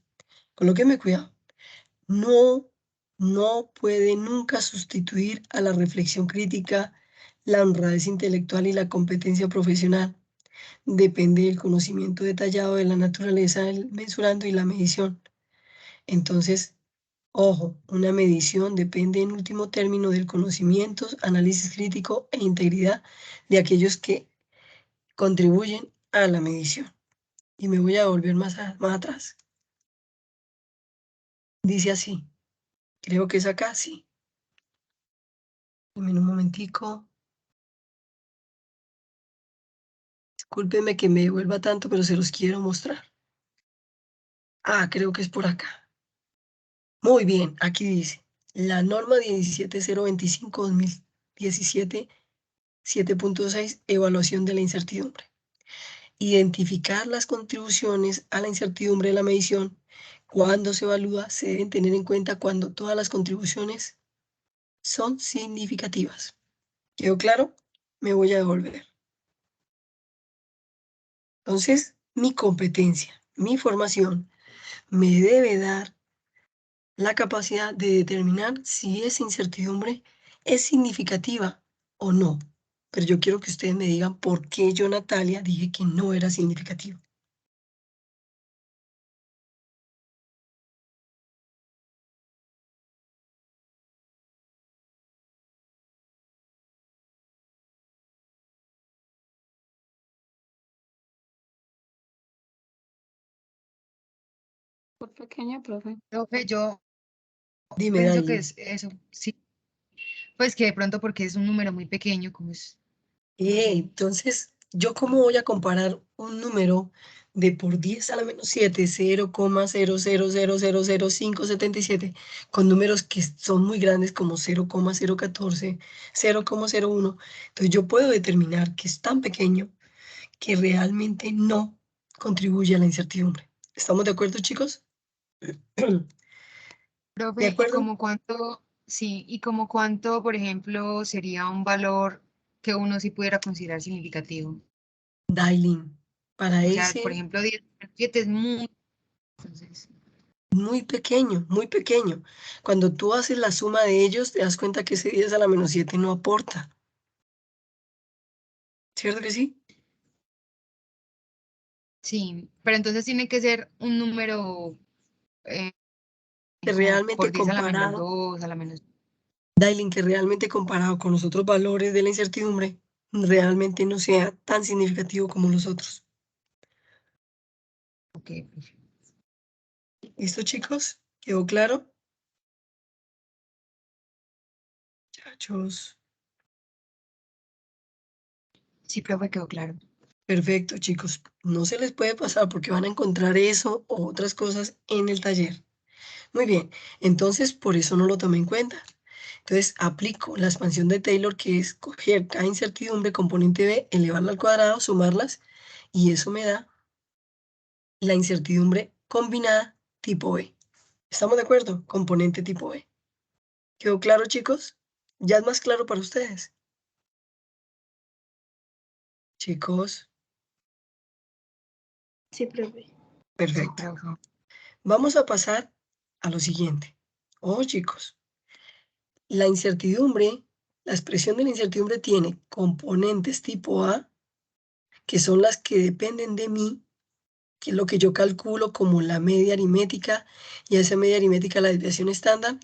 colóqueme cuidado. No puede nunca sustituir a la reflexión crítica, la honradez intelectual y la competencia profesional. Depende del conocimiento detallado de la naturaleza del mensurando y la medición. Entonces, ojo, una medición depende en último término del conocimiento, análisis crítico e integridad de aquellos que contribuyen a la medición. Y me voy a volver más atrás. Dice así, creo que es acá, sí. Dame un momentico. Discúlpeme que me devuelva tanto, pero se los quiero mostrar. Ah, creo que es por acá. Muy bien, aquí dice, la norma 17025-2017, 7.6, evaluación de la incertidumbre. Identificar las contribuciones a la incertidumbre de la medición. Cuando se evalúa, se deben tener en cuenta cuando todas las contribuciones son significativas. ¿Quedó claro? Me voy a devolver. Entonces, mi competencia, mi formación, me debe dar la capacidad de determinar si esa incertidumbre es significativa o no. Pero yo quiero que ustedes me digan por qué yo, Natalia, dije que no era significativo. Por pequeña, profe. Profe, yo Dime, pienso que Daily. es eso, sí. Pues que de pronto porque es un número muy pequeño, como es. Entonces, ¿yo cómo voy a comparar un número de por 10 a la menos 7, 0,000000577, con números que son muy grandes como 0,014, 0,01? Entonces, yo puedo determinar que es tan pequeño que realmente no contribuye a la incertidumbre. ¿Estamos de acuerdo, chicos? ¿De Profe, y acuerdo? como cuánto, sí, y como cuánto, por ejemplo, sería un valor que uno sí pudiera considerar significativo. Dialing. Para O sea, por ese, ejemplo, 10 es muy, entonces, muy pequeño, muy pequeño. Cuando tú haces la suma de ellos, te das cuenta que ese 10 a la menos 7 no aporta. ¿Cierto que sí? sí, pero entonces tiene que ser un número eh, Que como realmente por 10 a la menos comparado, 2 a la menos. Dialing, que realmente comparado con los otros valores de la incertidumbre, realmente no sea tan significativo como los otros. Ok, profe. ¿Listo, chicos? ¿Quedó claro? Muchachos. Sí, profe, quedó claro. Perfecto, chicos. No se les puede pasar porque van a encontrar eso o otras cosas en el taller. Muy bien, entonces por eso no lo tomé en cuenta. Entonces aplico la expansión de Taylor, que es coger cada incertidumbre, componente B, elevarla al cuadrado, sumarlas, y eso me da la incertidumbre combinada tipo B. ¿Estamos de acuerdo? Componente tipo B. ¿Quedó claro, chicos? ¿Ya es más claro para ustedes? Chicos, Sí, profe. Sí, perfecto. profe. Vamos a pasar a lo siguiente. Oh, chicos, la incertidumbre, la expresión de la incertidumbre tiene componentes tipo A, que son las que dependen de mí, que es lo que yo calculo como la media aritmética, y a esa media aritmética la desviación estándar,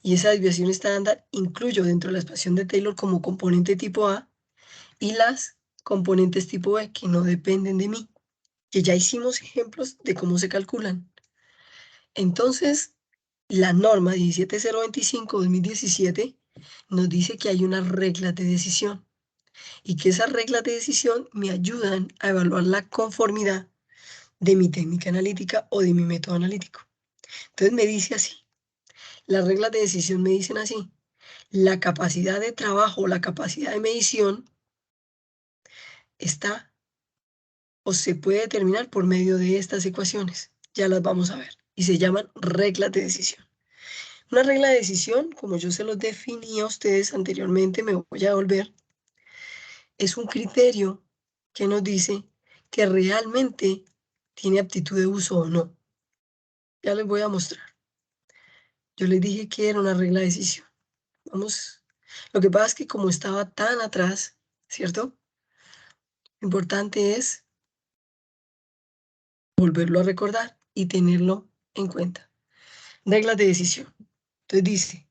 y esa desviación estándar incluyo dentro de la expresión de Taylor como componente tipo A, y las componentes tipo B que no dependen de mí, que ya hicimos ejemplos de cómo se calculan. Entonces, la norma 17025-2017 nos dice que hay unas reglas de decisión y que esas reglas de decisión me ayudan a evaluar la conformidad de mi técnica analítica o de mi método analítico. Entonces me dice así, las reglas de decisión me dicen así, la capacidad de trabajo, la capacidad de medición está o se puede determinar por medio de estas ecuaciones. Ya las vamos a ver. Y se llaman reglas de decisión. Una regla de decisión, como yo se los definí a ustedes anteriormente, me voy a volver, es un criterio que nos dice que realmente tiene aptitud de uso o no. Ya les voy a mostrar. Yo les dije que era una regla de decisión. Vamos. Lo que pasa es que como estaba tan atrás, ¿cierto? Lo importante es volverlo a recordar y tenerlo en cuenta. Reglas de decisión. Entonces dice,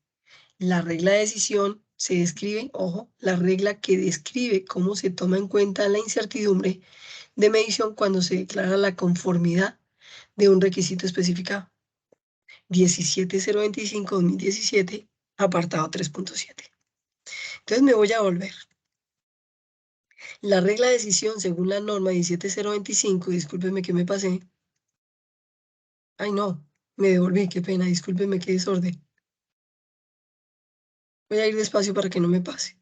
la regla de decisión se describe, ojo, la regla que describe cómo se toma en cuenta la incertidumbre de medición cuando se declara la conformidad de un requisito especificado. 17025-2017, apartado 3.7. Entonces me voy a volver. La regla de decisión según la norma 17025, discúlpeme que me pasé. Ay no, me devolví, qué pena, discúlpeme qué desorden. Voy a ir despacio para que no me pase.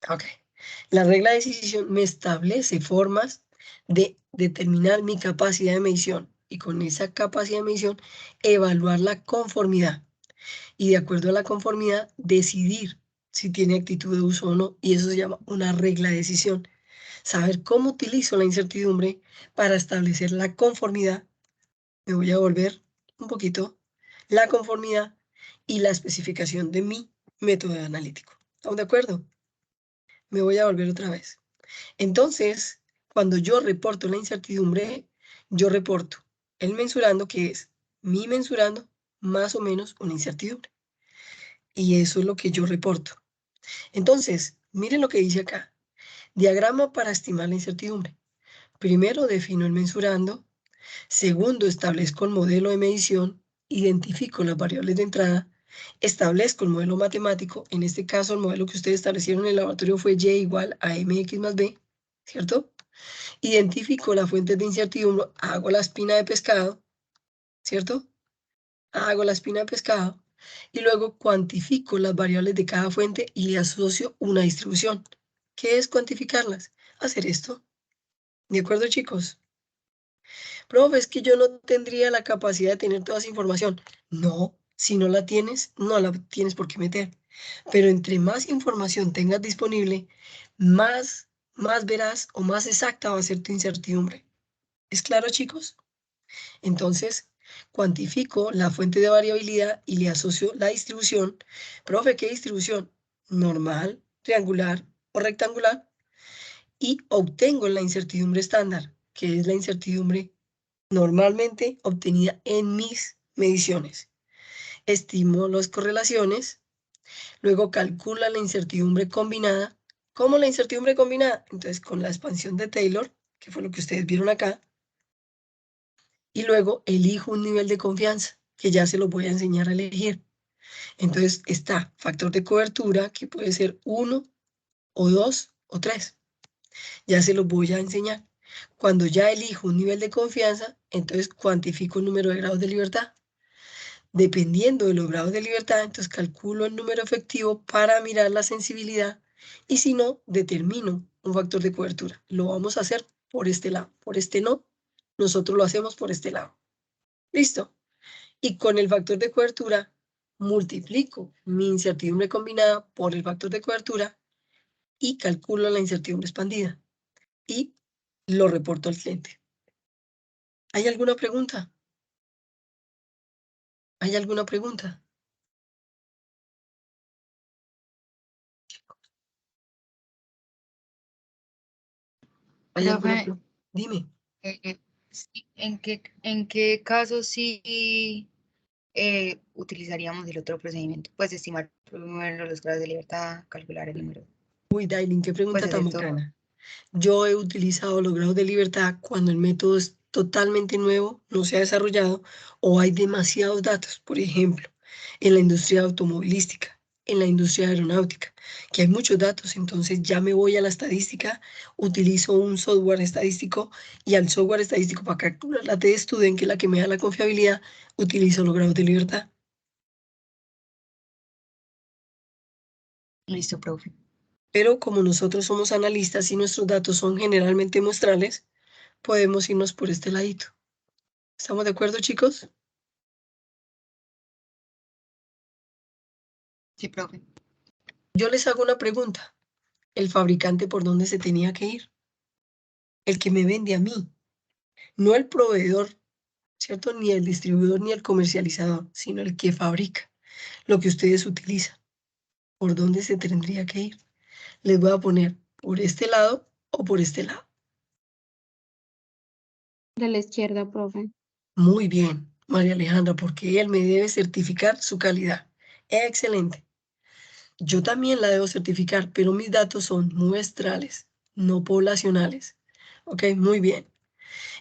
Ok. La regla de decisión me establece formas de determinar mi capacidad de medición y con esa capacidad de medición evaluar la conformidad y de acuerdo a la conformidad decidir si tiene actitud de uso o no, y eso se llama una regla de decisión. Saber cómo utilizo la incertidumbre para establecer la conformidad. Me voy a volver un poquito la conformidad y la especificación de mi método analítico. ¿Estamos de acuerdo? Me voy a volver otra vez. Entonces, cuando yo reporto la incertidumbre, yo reporto el mensurando, que es mi mensurando más o menos una incertidumbre. Y eso es lo que yo reporto. Entonces, miren lo que dice acá. Diagrama para estimar la incertidumbre. Primero defino el mensurando. Segundo, establezco el modelo de medición. Identifico las variables de entrada. Establezco el modelo matemático. En este caso, el modelo que ustedes establecieron en el laboratorio fue y igual a mx más b, ¿cierto? Identifico las fuentes de incertidumbre. Hago la espina de pescado, ¿cierto? Hago la espina de pescado. Y luego cuantifico las variables de cada fuente y le asocio una distribución. ¿Qué es cuantificarlas? Hacer esto. ¿De acuerdo, chicos? Profe, es que yo no tendría la capacidad de tener toda esa información. No, si no la tienes, no la tienes por qué meter. Pero entre más información tengas disponible, más veraz o más exacta va a ser tu incertidumbre. ¿Es claro, chicos? Entonces, cuantifico la fuente de variabilidad y le asocio la distribución. Profe, ¿qué distribución? Normal, triangular o rectangular. Y obtengo la incertidumbre estándar, que es la incertidumbre normalmente obtenida en mis mediciones. Estimo las correlaciones, luego calcula la incertidumbre combinada. ¿Cómo la incertidumbre combinada? Entonces, con la expansión de Taylor, que fue lo que ustedes vieron acá, y luego elijo un nivel de confianza, que ya se lo voy a enseñar a elegir. Entonces está factor de cobertura, que puede ser 1 o 2 o 3. Ya se los voy a enseñar. Cuando ya elijo un nivel de confianza, entonces cuantifico el número de grados de libertad. Dependiendo de los grados de libertad, entonces calculo el número efectivo para mirar la sensibilidad y si no, determino un factor de cobertura. Lo vamos a hacer por este lado. Por este no, nosotros lo hacemos por este lado. ¿Listo? Y con el factor de cobertura multiplico mi incertidumbre combinada por el factor de cobertura y calculo la incertidumbre expandida y lo reporto al cliente. ¿Hay alguna pregunta? ¿Hay alguna pregunta? ¿Hay alguna Profe, pregunta? Dime. sí, ¿en qué caso sí utilizaríamos el otro procedimiento, pues estimar primero los grados de libertad, calcular el número. Uy, Dailin, qué pregunta Pues tan hacer todo. bacana. Yo he utilizado los grados de libertad cuando el método es totalmente nuevo, no se ha desarrollado o hay demasiados datos. Por ejemplo, en la industria automovilística, en la industria aeronáutica, que hay muchos datos, entonces ya me voy a la estadística, utilizo un software estadístico y al software estadístico para calcular la T-Student, que es la que me da la confiabilidad, utilizo los grados de libertad. Listo, profe. Pero como nosotros somos analistas y nuestros datos son generalmente muestrales, podemos irnos por este ladito. ¿Estamos de acuerdo, chicos? Sí, profe. Yo les hago una pregunta. ¿El fabricante por dónde se tenía que ir? El que me vende a mí, no el proveedor, ¿cierto? Ni el distribuidor ni el comercializador, sino el que fabrica lo que ustedes utilizan. ¿Por dónde se tendría que ir? Les voy a poner por este lado o por este lado. De la izquierda, profe. Muy bien, María Alejandra, porque él me debe certificar su calidad. Excelente. Yo también la debo certificar, pero mis datos son muestrales, no poblacionales. Ok, muy bien.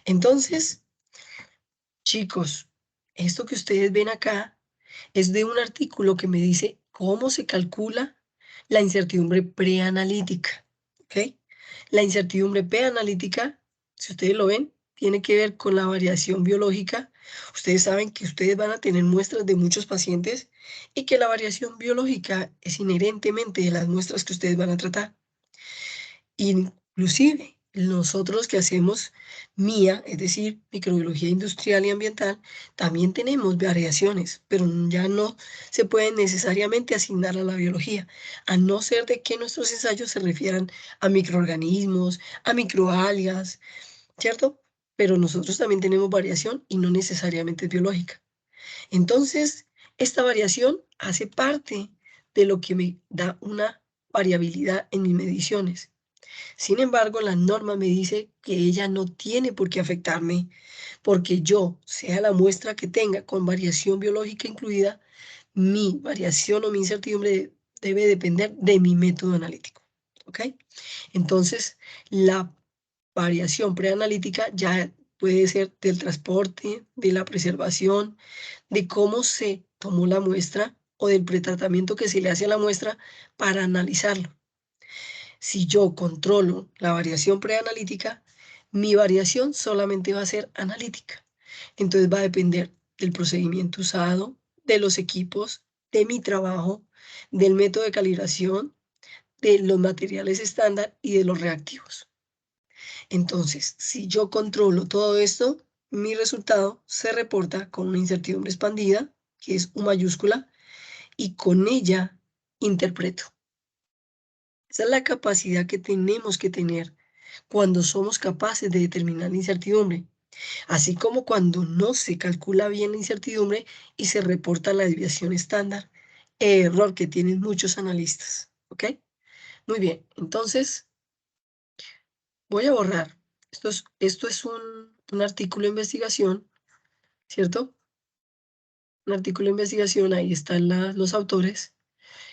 Entonces, chicos, esto que ustedes ven acá es de un artículo que me dice cómo se calcula la incertidumbre preanalítica. ¿Ok? La incertidumbre preanalítica, si ustedes lo ven, tiene que ver con la variación biológica. Ustedes saben que ustedes van a tener muestras de muchos pacientes y que la variación biológica es inherentemente de las muestras que ustedes van a tratar. Inclusive nosotros que hacemos MIA, es decir, microbiología industrial y ambiental, también tenemos variaciones, pero ya no se pueden necesariamente asignar a la biología, a no ser de que nuestros ensayos se refieran a microorganismos, a microalgas, ¿cierto? Pero nosotros también tenemos variación y no necesariamente es biológica. Entonces, esta variación hace parte de lo que me da una variabilidad en mis mediciones. Sin embargo, la norma me dice que ella no tiene por qué afectarme, porque yo, sea la muestra que tenga con variación biológica incluida, mi variación o mi incertidumbre debe depender de mi método analítico. ¿Ok? Entonces, la variación preanalítica ya puede ser del transporte, de la preservación, de cómo se tomó la muestra o del pretratamiento que se le hace a la muestra para analizarlo. Si yo controlo la variación preanalítica, mi variación solamente va a ser analítica. Entonces va a depender del procedimiento usado, de los equipos, de mi trabajo, del método de calibración, de los materiales estándar y de los reactivos. Entonces, si yo controlo todo esto, mi resultado se reporta con una incertidumbre expandida, que es U mayúscula, y con ella interpreto. Esa es la capacidad que tenemos que tener cuando somos capaces de determinar la incertidumbre, así como cuando no se calcula bien la incertidumbre y se reporta la desviación estándar, error que tienen muchos analistas. ¿Ok? Muy bien, entonces voy a borrar. Esto es un artículo de investigación, ¿cierto? Un artículo de investigación, ahí están los autores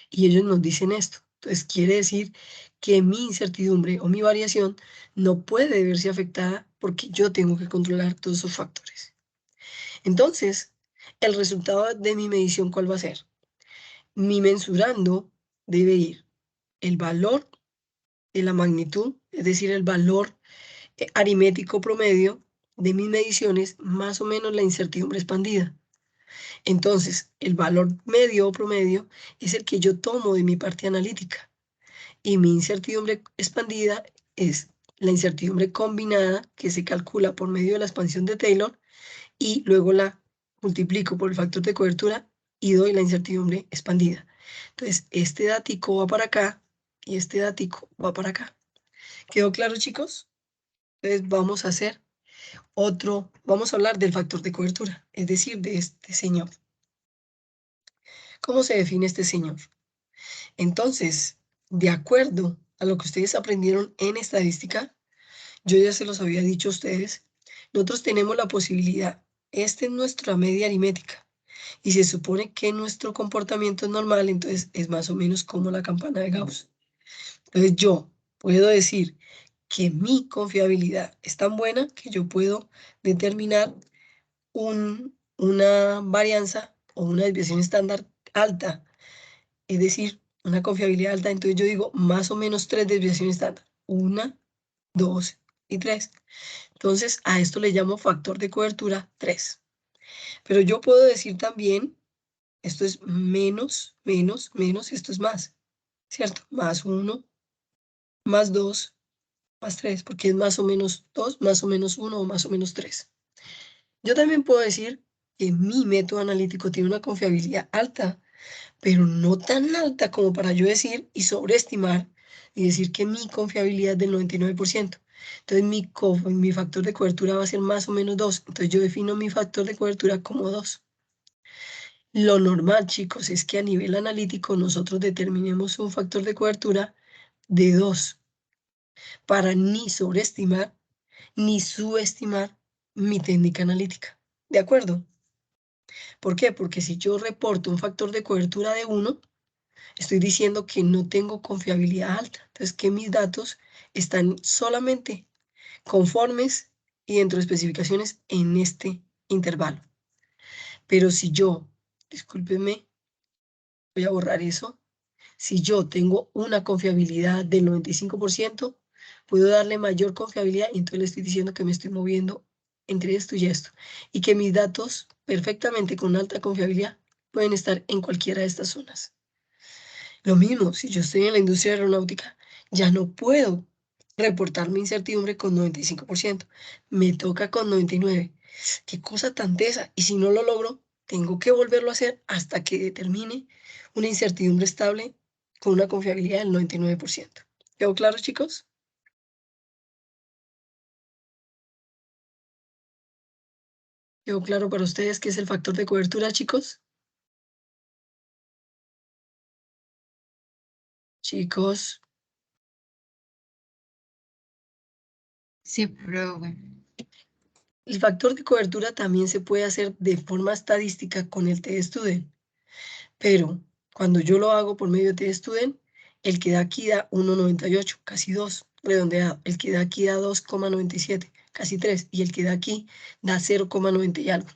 y ellos nos dicen esto. Entonces quiere decir que mi incertidumbre o mi variación no puede verse afectada porque yo tengo que controlar todos esos factores. Entonces, el resultado de mi medición, ¿cuál va a ser? Mi mensurando debe ir el valor de la magnitud, es decir, el valor aritmético promedio de mis mediciones, más o menos la incertidumbre expandida. Entonces, el valor medio o promedio es el que yo tomo de mi parte analítica. Y mi incertidumbre expandida es la incertidumbre combinada que se calcula por medio de la expansión de Taylor y luego la multiplico por el factor de cobertura y doy la incertidumbre expandida. Entonces, este datico va para acá y este datico va para acá. ¿Quedó claro, chicos? Entonces, vamos a hacer vamos a hablar del factor de cobertura, es decir, de este señor. ¿Cómo se define este señor? Entonces, de acuerdo a lo que ustedes aprendieron en estadística, yo ya se los había dicho a ustedes, nosotros tenemos la posibilidad, esta es nuestra media aritmética, Y se supone que nuestro comportamiento es normal, entonces es más o menos como la campana de Gauss. Entonces yo puedo decir que mi confiabilidad es tan buena que yo puedo determinar una varianza o una desviación estándar alta, es decir, una confiabilidad alta. Entonces yo digo más o menos 3 desviaciones estándar, 1, 2 y 3. Entonces a esto le llamo factor de cobertura 3. Pero yo puedo decir también, esto es menos, menos, menos, esto es más, ¿cierto? Más 1, más 2, más 3, porque es más o menos 2, más o menos 1 o más o menos 3. Yo también puedo decir que mi método analítico tiene una confiabilidad alta, pero no tan alta como para yo decir y sobreestimar y decir que mi confiabilidad es del 99%. Entonces mi factor de cobertura va a ser más o menos 2. Entonces yo defino mi factor de cobertura como 2. Lo normal, chicos, es que a nivel analítico nosotros determinemos un factor de cobertura de 2 para ni sobreestimar ni subestimar mi técnica analítica. ¿De acuerdo? ¿Por qué? Porque si yo reporto un factor de cobertura de 1, estoy diciendo que no tengo confiabilidad alta. Entonces, que mis datos están solamente conformes y dentro de especificaciones en este intervalo. Pero si yo, discúlpenme, voy a borrar eso. Si yo tengo una confiabilidad del 95%, puedo darle mayor confiabilidad y entonces le estoy diciendo que me estoy moviendo entre esto y esto. Y que mis datos, perfectamente con alta confiabilidad, pueden estar en cualquiera de estas zonas. Lo mismo, si yo estoy en la industria aeronáutica, ya no puedo reportar mi incertidumbre con 95%. Me toca con 99%. Qué cosa tan tesa. Y si no lo logro, tengo que volverlo a hacer hasta que determine una incertidumbre estable con una confiabilidad del 99%. ¿Quedó claro, chicos? ¿Quedó claro para ustedes qué es el factor de cobertura, chicos? Chicos, Sí, profe. el factor de cobertura también se puede hacer de forma estadística con el T-Student. Pero cuando yo lo hago por medio de T-Student, el que da aquí da 1,98, casi 2, redondeado. El que da aquí da 2,97, casi 3. Y el que da aquí da 0,90 y algo.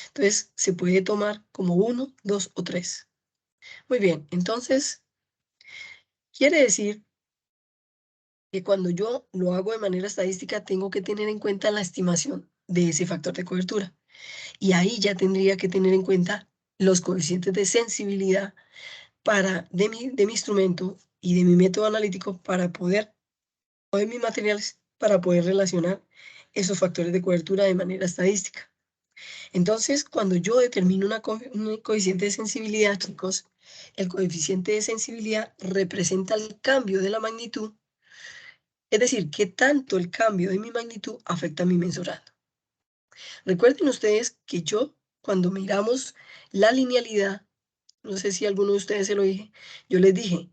Entonces, se puede tomar como 1, 2 o 3. Muy bien, entonces, quiere decir que cuando yo lo hago de manera estadística, tengo que tener en cuenta la estimación de ese factor de cobertura. Y ahí ya tendría que tener en cuenta los coeficientes de sensibilidad de mi instrumento y de mi método analítico para poder, o de mis materiales, para poder relacionar esos factores de cobertura de manera estadística. Entonces, cuando yo determino un coeficiente de sensibilidad, chicos, el coeficiente de sensibilidad representa el cambio de la magnitud, es decir, qué tanto el cambio de mi magnitud afecta a mi mensurado. Recuerden ustedes que cuando miramos la linealidad, no sé si alguno de ustedes se lo dije, yo les dije,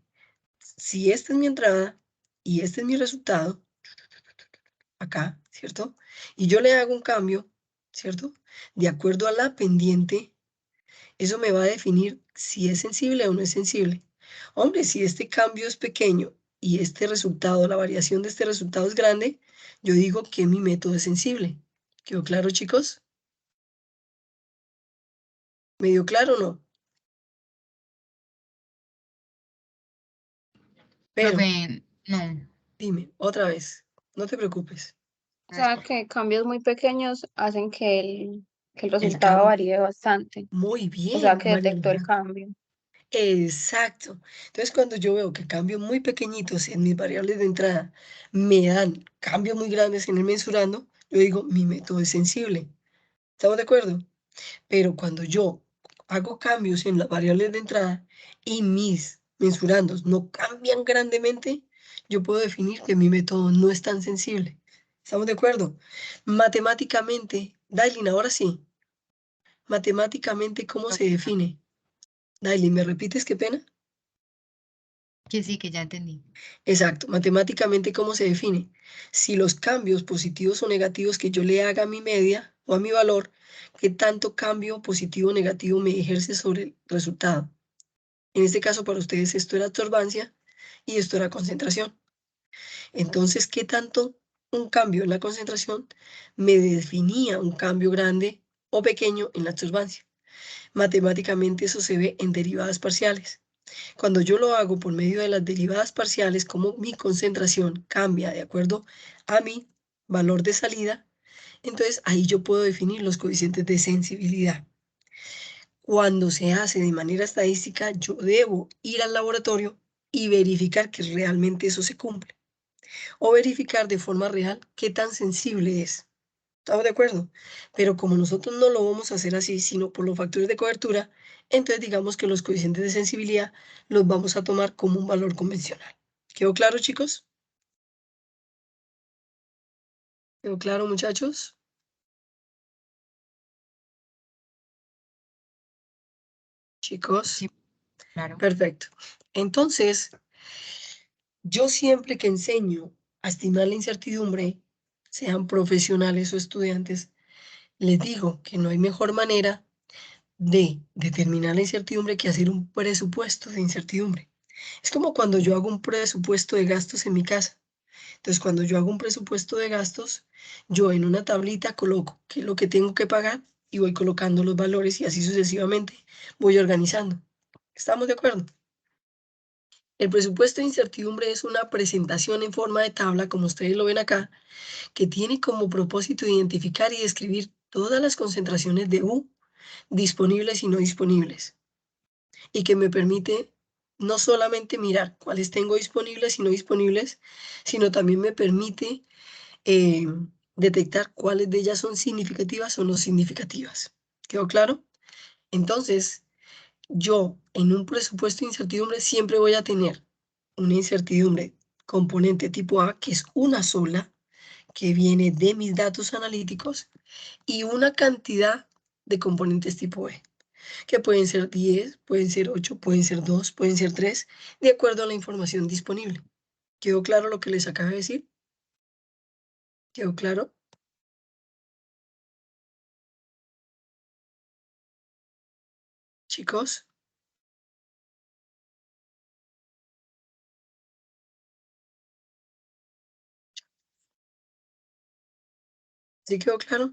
si esta es mi entrada y este es mi resultado, acá, ¿cierto? Y yo le hago un cambio, ¿cierto? De acuerdo a la pendiente, eso me va a definir si es sensible o no es sensible. Hombre, si este cambio es pequeño y este resultado, la variación de este resultado es grande, yo digo que mi método es sensible. ¿Quedó claro, chicos? ¿Medio claro o no? Pero, Profe, no. dime, otra vez, no te preocupes. O sea, que cambios muy pequeños hacen que el El resultado cambio, varíe bastante. muy O sea, bien, que María detectó el Elena. cambio. Exacto. Entonces, cuando yo veo que cambios muy pequeñitos en mis variables de entrada me dan cambios muy grandes en el mensurando, yo digo, mi método es sensible. ¿Estamos de acuerdo? Pero cuando yo hago cambios en las variables de entrada y mis mensurandos no cambian grandemente, yo puedo definir que mi método no es tan sensible. ¿Estamos de acuerdo? Matemáticamente, Dailin, ahora sí. Matemáticamente, ¿cómo se define? Dailin, ¿me repites qué pena? Que sí, que ya entendí. Exacto, matemáticamente, ¿cómo se define? Si los cambios positivos o negativos que yo le haga a mi media o a mi valor, ¿qué tanto cambio positivo o negativo me ejerce sobre el resultado? En este caso, para ustedes esto era absorbancia y esto era concentración. Entonces, ¿qué tanto un cambio en la concentración me definía un cambio grande o pequeño en la absorbancia? Matemáticamente eso se ve en derivadas parciales. Cuando yo lo hago por medio de las derivadas parciales, como mi concentración cambia de acuerdo a mi valor de salida, entonces ahí yo puedo definir los coeficientes de sensibilidad. Cuando se hace de manera estadística, yo debo ir al laboratorio y verificar que realmente eso se cumple. O verificar de forma real qué tan sensible es. ¿Estamos de acuerdo? Pero como nosotros no lo vamos a hacer así, sino por los factores de cobertura, entonces digamos que los coeficientes de sensibilidad los vamos a tomar como un valor convencional. ¿Quedó claro, chicos? ¿Quedó claro, muchachos? Chicos, Sí, claro. perfecto. Entonces, yo siempre que enseño a estimar la incertidumbre, sean profesionales o estudiantes, les digo que no hay mejor manera de determinar la incertidumbre que hacer un presupuesto de incertidumbre. Es como cuando yo hago un presupuesto de gastos en mi casa. Entonces, cuando yo hago un presupuesto de gastos, yo en una tablita coloco qué es lo que tengo que pagar y voy colocando los valores y así sucesivamente voy organizando. ¿Estamos de acuerdo? El presupuesto de incertidumbre es una presentación en forma de tabla, como ustedes lo ven acá, que tiene como propósito identificar y describir todas las concentraciones de U disponibles y no disponibles, y que me permite no solamente mirar cuáles tengo disponibles y no disponibles, sino también me permite eh, detectar cuáles de ellas son significativas o no significativas. ¿Quedó claro? Entonces, yo en un presupuesto de incertidumbre siempre voy a tener una incertidumbre componente tipo A, que es una sola, que viene de mis datos analíticos, y una cantidad de componentes tipo B, que pueden ser 10, pueden ser 8, pueden ser 2, pueden ser 3, de acuerdo a la información disponible. ¿Quedó claro lo que les acabo de decir? ¿Quedó claro? Chicos, ¿sí quedó claro?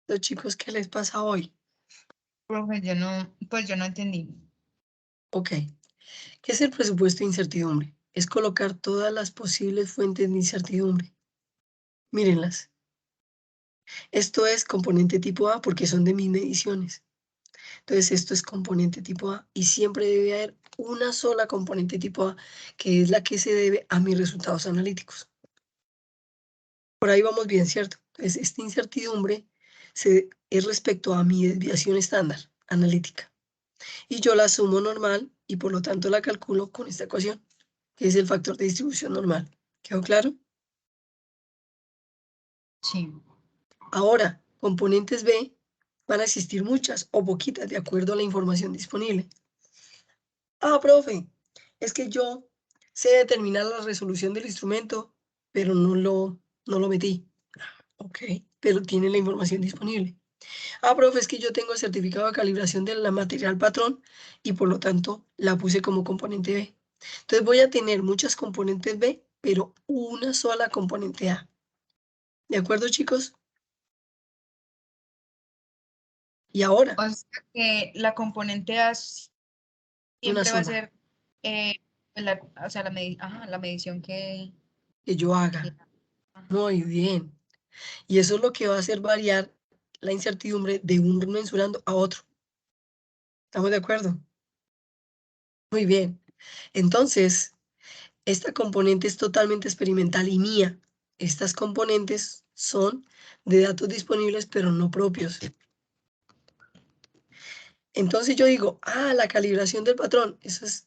Los chicos, ¿qué les pasa hoy? Profe, yo no entendí. Ok. ¿Qué es el presupuesto de incertidumbre? Es colocar todas las posibles fuentes de incertidumbre. Mírenlas. Esto es componente tipo A porque son de mis mediciones. Entonces, esto es componente tipo A y siempre debe haber una sola componente tipo A, que es la que se debe a mis resultados analíticos. Por ahí vamos bien, ¿cierto? Entonces, esta incertidumbre es respecto a mi desviación estándar analítica. Y yo la sumo normal y por lo tanto la calculo con esta ecuación, que es el factor de distribución normal. ¿Quedó claro? Sí. Ahora, componentes B van a existir muchas o poquitas de acuerdo a la información disponible. Ah, profe, es que yo sé determinar la resolución del instrumento, pero no lo metí. Ok, pero tiene la información disponible. Ah, profe, es que yo tengo el certificado de calibración del material patrón y por lo tanto la puse como componente B. Entonces voy a tener muchas componentes B, pero una sola componente A. ¿De acuerdo, chicos? Y ahora, O sea que la componente A una siempre va a sola ser, o sea, la medición que yo que- haga. ajá. Muy bien. Y eso es lo que va a hacer variar la incertidumbre de un mensurando a otro. ¿Estamos de acuerdo? Muy bien. Entonces, esta componente es totalmente experimental y mía. Estas componentes son de datos disponibles, pero no propios. Entonces yo digo, la calibración del patrón, eso es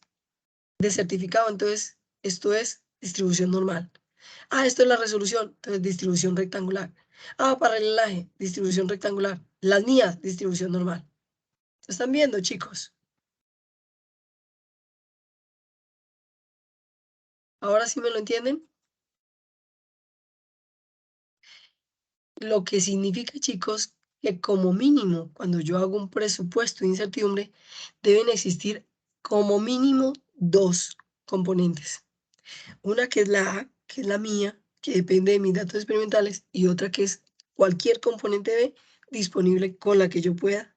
de certificado, entonces esto es distribución normal. Esto es la resolución, entonces distribución rectangular. Paralelaje, distribución rectangular. Las mías, distribución normal. ¿Están viendo, chicos? ¿Ahora sí me lo entienden? Lo que significa, chicos, que como mínimo, cuando yo hago un presupuesto de incertidumbre, deben existir como mínimo 2 componentes. Una que es la A, que es la mía, que depende de mis datos experimentales, y otra que es cualquier componente B disponible con la que yo pueda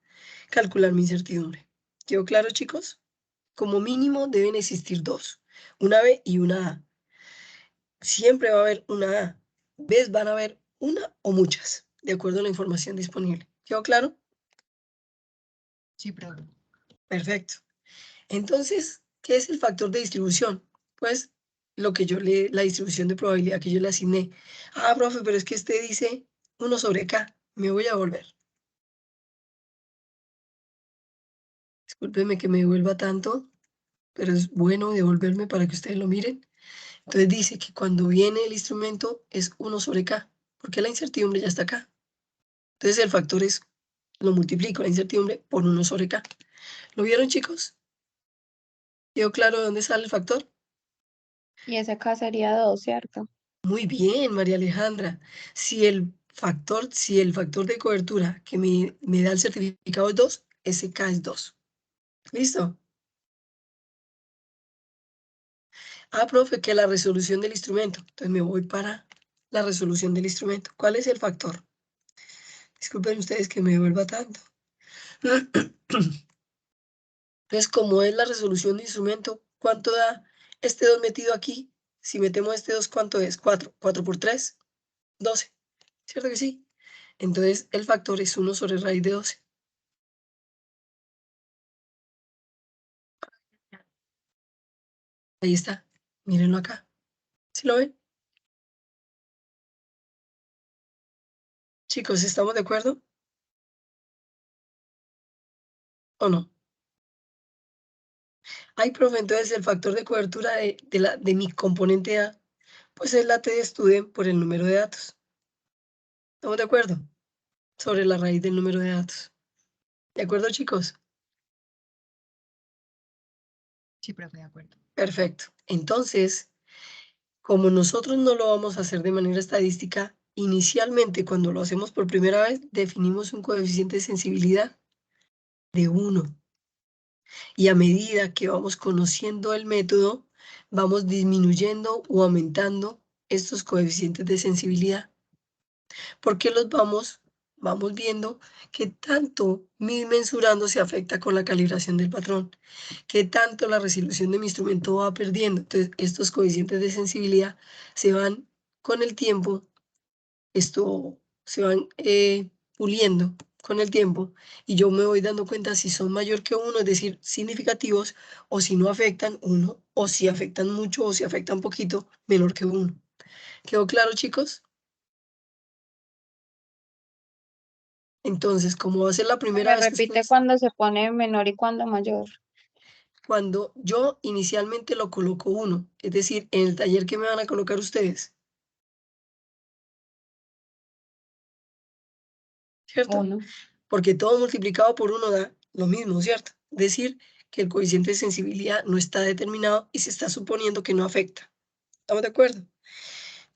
calcular mi incertidumbre. ¿Quedó claro, chicos? Como mínimo deben existir 2, una B y una A. Siempre va a haber una A. B's van a haber una o muchas, de acuerdo a la información disponible. ¿Quedó claro? Sí, profe. Perfecto. Entonces, ¿qué es el factor de distribución? Pues lo que la distribución de probabilidad que yo le asigné. Ah, profe, pero es que este dice 1 sobre K. Me voy a volver. Discúlpeme que me devuelva tanto, pero es bueno devolverme para que ustedes lo miren. Entonces dice que cuando viene el instrumento es 1 sobre K, porque la incertidumbre ya está acá. Entonces el factor es, lo multiplico la incertidumbre por 1 sobre K. ¿Lo vieron, chicos? ¿Quedó claro de dónde sale el factor? Y ese acá sería 2, ¿cierto? Muy bien, María Alejandra. Si el factor de cobertura que me da el certificado es 2, ese K es 2. ¿Listo? Ah, profe, que la resolución del instrumento. Entonces me voy para la resolución del instrumento. ¿Cuál es el factor? Disculpen ustedes que me devuelva tanto. Entonces, como es la resolución del instrumento, ¿cuánto da este 2 metido aquí? Si metemos este 2, ¿cuánto es? 4. 4 por 3, 12. ¿Cierto que sí? Entonces, el factor es 1 sobre raíz de 12. Ahí está. Mírenlo acá. ¿Sí lo ven? Chicos, ¿estamos de acuerdo? ¿O no? Ay, profe, entonces el factor de cobertura de mi componente A, pues es la T de Student por el número de datos. ¿Estamos de acuerdo? Sobre la raíz del número de datos. ¿De acuerdo, chicos? Sí, profe, de acuerdo. Perfecto. Entonces, como nosotros no lo vamos a hacer de manera estadística, inicialmente cuando lo hacemos por primera vez, definimos un coeficiente de sensibilidad de 1. Y a medida que vamos conociendo el método, vamos disminuyendo o aumentando estos coeficientes de sensibilidad. Porque los vamos viendo que tanto mi mensurando se afecta con la calibración del patrón, que tanto la resolución de mi instrumento va perdiendo. Entonces, estos coeficientes de sensibilidad se van con el tiempo, se van puliendo con el tiempo y yo me voy dando cuenta si son mayor que 1, es decir, significativos, o si no afectan 1, o si afectan mucho, o si afectan poquito, menor que 1. ¿Quedó claro, chicos? Entonces, como va a ser la primera Me vez que repite ustedes, cuando se pone menor y cuando mayor. cuando yo inicialmente lo coloco 1, es decir, en el taller que me van a colocar ustedes, ¿cierto? 1. Porque todo multiplicado por 1 da lo mismo, ¿cierto? Es decir, que el coeficiente de sensibilidad no está determinado y se está suponiendo que no afecta. ¿Estamos de acuerdo?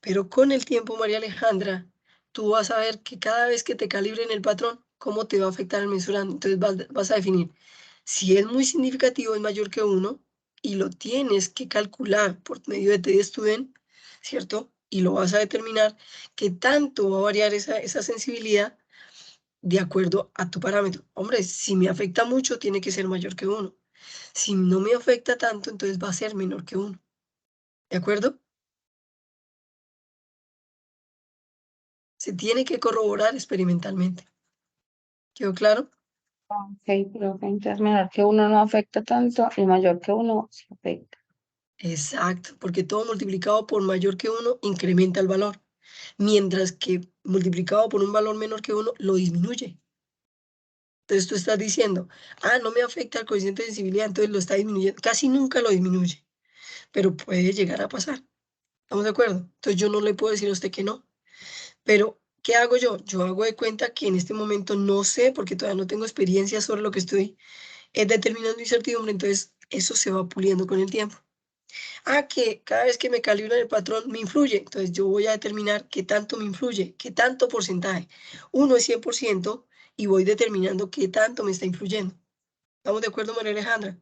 Pero con el tiempo, María Alejandra, tú vas a ver que cada vez que te calibren el patrón, cómo te va a afectar el mensurando. Entonces vas a definir si es muy significativo, es mayor que 1, y lo tienes que calcular por medio de T-Student, ¿cierto? Y lo vas a determinar qué tanto va a variar esa sensibilidad de acuerdo a tu parámetro. Hombre, si me afecta mucho, tiene que ser mayor que 1. Si no me afecta tanto, entonces va a ser menor que 1. ¿De acuerdo? Se tiene que corroborar experimentalmente. ¿Quedó claro? Ok, profe, entonces menor que 1 no afecta tanto y mayor que 1 sí afecta. Exacto, porque todo multiplicado por mayor que 1 incrementa el valor, mientras que multiplicado por un valor menor que 1 lo disminuye. Entonces tú estás diciendo, ah, no me afecta el coeficiente de sensibilidad, entonces lo está disminuyendo. Casi nunca lo disminuye, pero puede llegar a pasar. ¿Estamos de acuerdo? Entonces yo no le puedo decir a usted que no. Pero, ¿qué hago yo? Yo hago de cuenta que en este momento no sé, porque todavía no tengo experiencia sobre lo que estoy determinando incertidumbre, entonces eso se va puliendo con el tiempo. Que cada vez que me calibran el patrón me influye. Entonces yo voy a determinar qué tanto me influye, qué tanto porcentaje. 1 es 100% y voy determinando qué tanto me está influyendo. ¿Estamos de acuerdo, María Alejandra?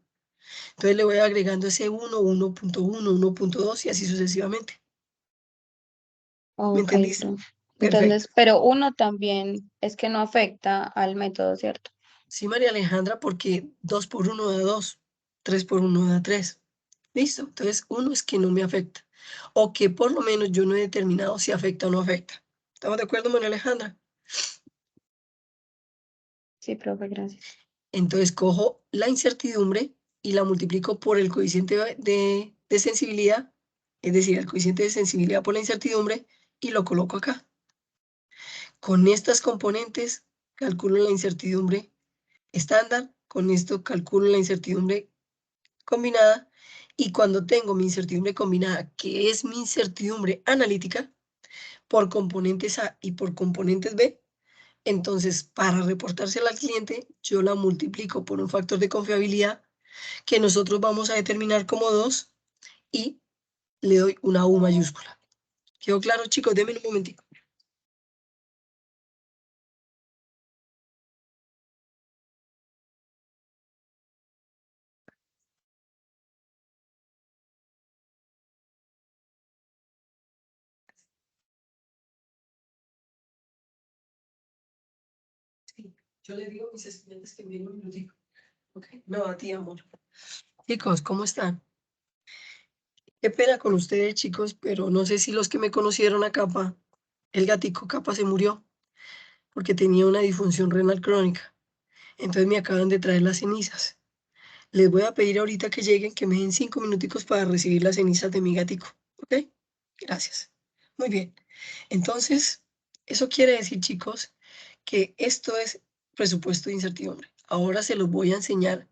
Entonces le voy agregando ese 1, 1.1, 1.2 y así sucesivamente. ¿Me Ok, entendiste? profe. Perfecto. Entonces, pero uno también es que no afecta al método, ¿cierto? Sí, María Alejandra, porque 2 por 1 da 2, 3 por 1 da 3. ¿Listo? Entonces, uno es que no me afecta. O que por lo menos yo no he determinado si afecta o no afecta. ¿Estamos de acuerdo, María Alejandra? Sí, profe, gracias. Entonces, cojo la incertidumbre y la multiplico por el coeficiente de sensibilidad, es decir, el coeficiente de sensibilidad por la incertidumbre, y lo coloco acá. Con estas componentes, calculo la incertidumbre estándar, con esto calculo la incertidumbre combinada, y cuando tengo mi incertidumbre combinada, que es mi incertidumbre analítica, por componentes A y por componentes B, entonces para reportársela al cliente, yo la multiplico por un factor de confiabilidad que nosotros vamos a determinar como 2 y le doy una U mayúscula. ¿Quedó claro, chicos? Denme un momentico. Sí, yo le digo a mis estudiantes que me den un minutico. ¿Ok? No, a ti, amor. Chicos, ¿cómo están? Qué pena con ustedes, chicos, pero no sé si los que me conocieron a Capa, el gatico Capa se murió porque tenía una disfunción renal crónica. Entonces me acaban de traer las cenizas. Les voy a pedir ahorita que lleguen, que me den 5 minuticos para recibir las cenizas de mi gatico. ¿Ok? Gracias. Muy bien. Entonces, eso quiere decir, chicos, que esto es presupuesto de incertidumbre. Ahora se los voy a enseñar.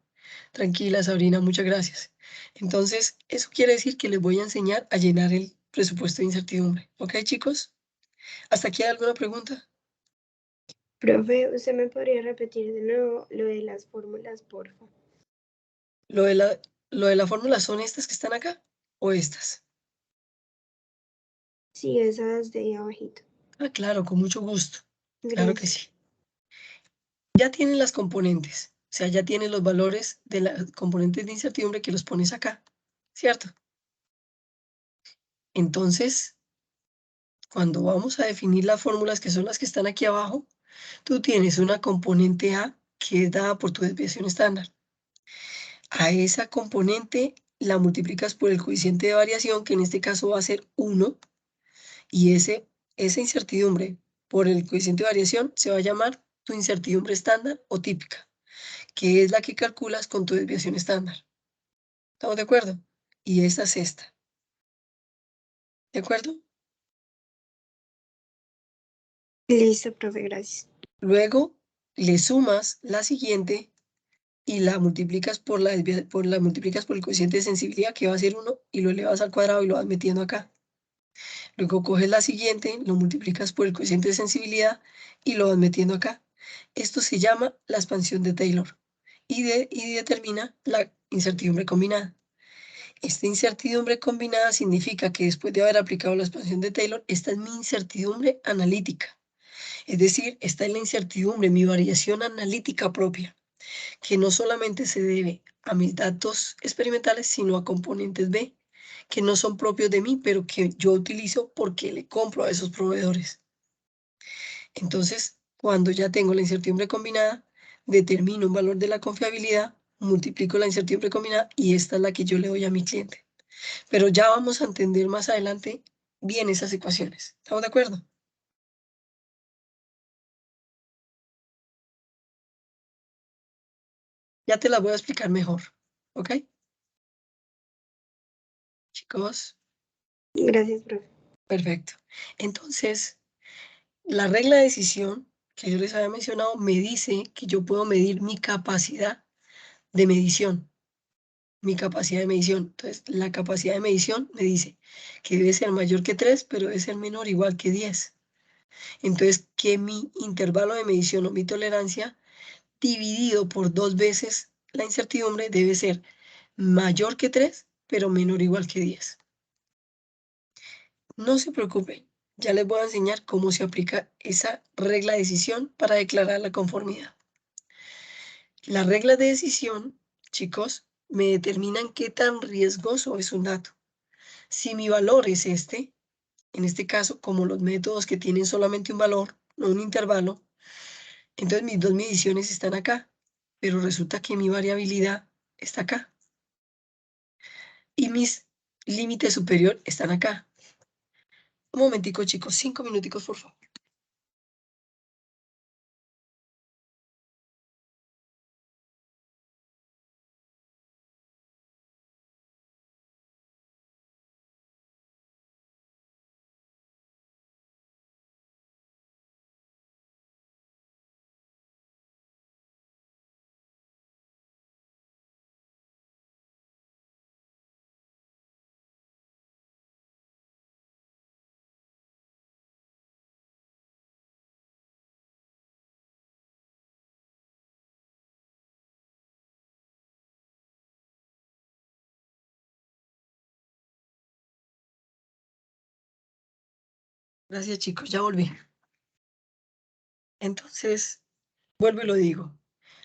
Tranquila, Sabrina, muchas gracias. Entonces, eso quiere decir que les voy a enseñar a llenar el presupuesto de incertidumbre. ¿Ok, chicos? ¿Hasta aquí hay alguna pregunta? Profe, ¿usted me podría repetir de nuevo lo de las fórmulas, porfa? Lo de la fórmula son estas que están acá o estas. Sí, esas de ahí abajito. Claro, con mucho gusto. Claro que Gracias. sí. Ya tienen las componentes, o sea, ya tienen los valores de las componentes de incertidumbre que los pones acá, ¿cierto? Entonces, cuando vamos a definir las fórmulas que son las que están aquí abajo, tú tienes una componente A que es dada por tu desviación estándar. A esa componente la multiplicas por el coeficiente de variación, que en este caso va a ser 1, y esa incertidumbre por el coeficiente de variación se va a llamar tu incertidumbre estándar o típica, que es la que calculas con tu desviación estándar. ¿Estamos de acuerdo? Y esta es esta. ¿De acuerdo? Listo, profe, gracias. Luego le sumas la siguiente y la multiplicas multiplicas por el coeficiente de sensibilidad, que va a ser 1, y lo elevas al cuadrado y lo vas metiendo acá. Luego coges la siguiente, lo multiplicas por el coeficiente de sensibilidad y lo vas metiendo acá. Esto se llama la expansión de Taylor y determina la incertidumbre combinada. Esta incertidumbre combinada significa que después de haber aplicado la expansión de Taylor, esta es mi incertidumbre analítica. Es decir, esta es la incertidumbre, mi variación analítica propia, que no solamente se debe a mis datos experimentales, sino a componentes B, que no son propios de mí, pero que yo utilizo porque le compro a esos proveedores. Entonces, cuando ya tengo la incertidumbre combinada, determino un valor de la confiabilidad, multiplico la incertidumbre combinada y esta es la que yo le doy a mi cliente. Pero ya vamos a entender más adelante bien esas ecuaciones. ¿Estamos de acuerdo? Ya te las voy a explicar mejor. ¿Ok? Chicos, Gracias, profe. perfecto. Entonces, la regla de decisión que yo les había mencionado me dice que yo puedo medir mi capacidad de medición. Mi capacidad de medición. Entonces, la capacidad de medición me dice que debe ser mayor que 3, pero debe ser menor o igual que 10. Entonces, que mi intervalo de medición o mi tolerancia dividido por 2 veces la incertidumbre debe ser mayor que 3 pero menor o igual que 10. No se preocupen, ya les voy a enseñar cómo se aplica esa regla de decisión para declarar la conformidad. Las reglas de decisión, chicos, me determinan qué tan riesgoso es un dato. Si mi valor es este, en este caso, como los métodos que tienen solamente un valor, no un intervalo, entonces mis dos mediciones están acá, pero resulta que mi variabilidad está acá. Y mis límites superior están acá. Un momentico, chicos, 5 minuticos, por favor. Gracias, chicos, ya volví. Entonces, vuelvo y lo digo.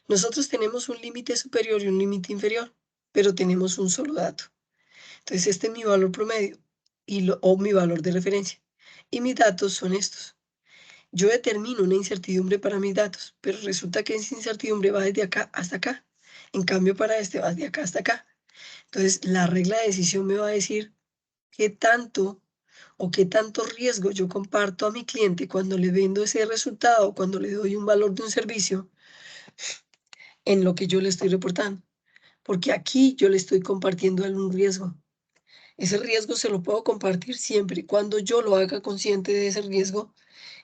Nosotros tenemos un límite superior y un límite inferior, pero tenemos un solo dato. Entonces, este es mi valor promedio o mi valor de referencia. Y mis datos son estos. Yo determino una incertidumbre para mis datos, pero resulta que esa incertidumbre va desde acá hasta acá. En cambio, para este va de acá hasta acá. Entonces, la regla de decisión me va a decir qué tanto o qué tanto riesgo yo comparto a mi cliente cuando le vendo ese resultado, cuando le doy un valor de un servicio en lo que yo le estoy reportando. Porque aquí yo le estoy compartiendo un riesgo. Ese riesgo se lo puedo compartir siempre y cuando yo lo haga consciente de ese riesgo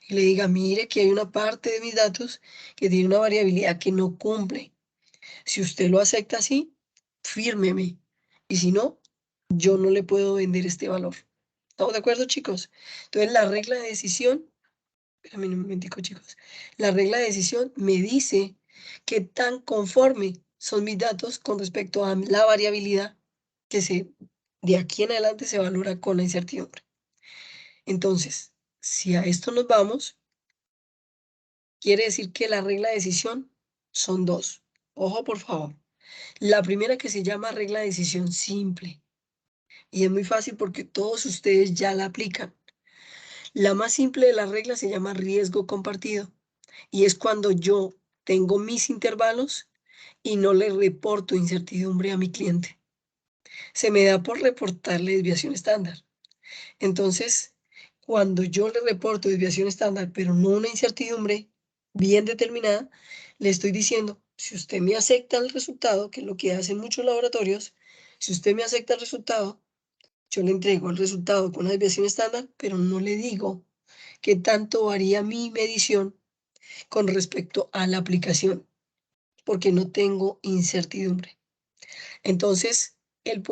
y le diga, mire que hay una parte de mis datos que tiene una variabilidad que no cumple. Si usted lo acepta así, fírmeme. Y si no, yo no le puedo vender este valor. ¿Estamos de acuerdo, chicos? Entonces, la regla de decisión, espérame un momentico, chicos. La regla de decisión me dice qué tan conforme son mis datos con respecto a la variabilidad que de aquí en adelante se valora con la incertidumbre. Entonces, si a esto nos vamos, quiere decir que la regla de decisión son dos. Ojo, por favor. La primera que se llama regla de decisión simple. Y es muy fácil porque todos ustedes ya la aplican. La más simple de las reglas se llama riesgo compartido. Y es cuando yo tengo mis intervalos y no le reporto incertidumbre a mi cliente. Se me da por reportarle desviación estándar. Entonces, cuando yo le reporto desviación estándar, pero no una incertidumbre bien determinada, le estoy diciendo, si usted me acepta el resultado, que es lo que hacen muchos laboratorios, si usted me acepta el resultado, yo le entrego el resultado con una desviación estándar, pero no le digo qué tanto varía mi medición con respecto a la aplicación, porque no tengo incertidumbre. Entonces, él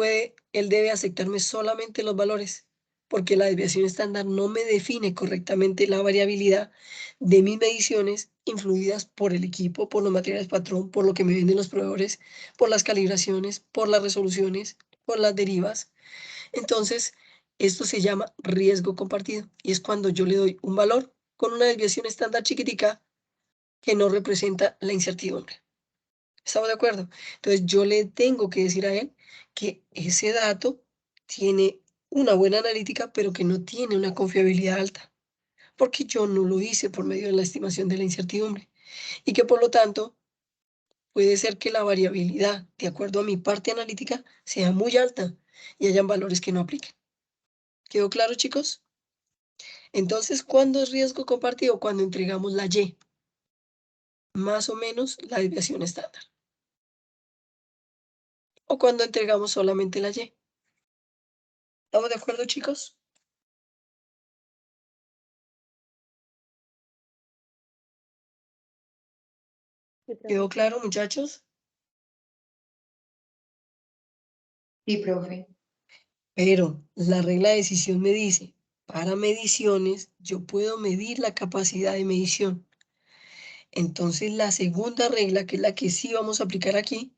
debe aceptarme solamente los valores, porque la desviación estándar no me define correctamente la variabilidad de mis mediciones influidas por el equipo, por los materiales patrón, por lo que me venden los proveedores, por las calibraciones, por las resoluciones, por las derivas. Entonces, esto se llama riesgo compartido y es cuando yo le doy un valor con una desviación estándar chiquitica que no representa la incertidumbre. ¿Estamos de acuerdo? Entonces yo le tengo que decir a él que ese dato tiene una buena analítica, pero que no tiene una confiabilidad alta, porque yo no lo hice por medio de la estimación de la incertidumbre y que por lo tanto puede ser que la variabilidad, de acuerdo a mi parte analítica, sea muy alta y hayan valores que no apliquen. ¿Quedó claro, chicos? Entonces, ¿cuándo es riesgo compartido? Cuando entregamos la Y, más o menos la desviación estándar. O cuando entregamos solamente la Y. ¿Estamos de acuerdo, chicos? ¿Quedó claro, muchachos? Sí, profe. Pero la regla de decisión me dice, para mediciones, yo puedo medir la capacidad de medición. Entonces, la segunda regla, que es la que sí vamos a aplicar aquí,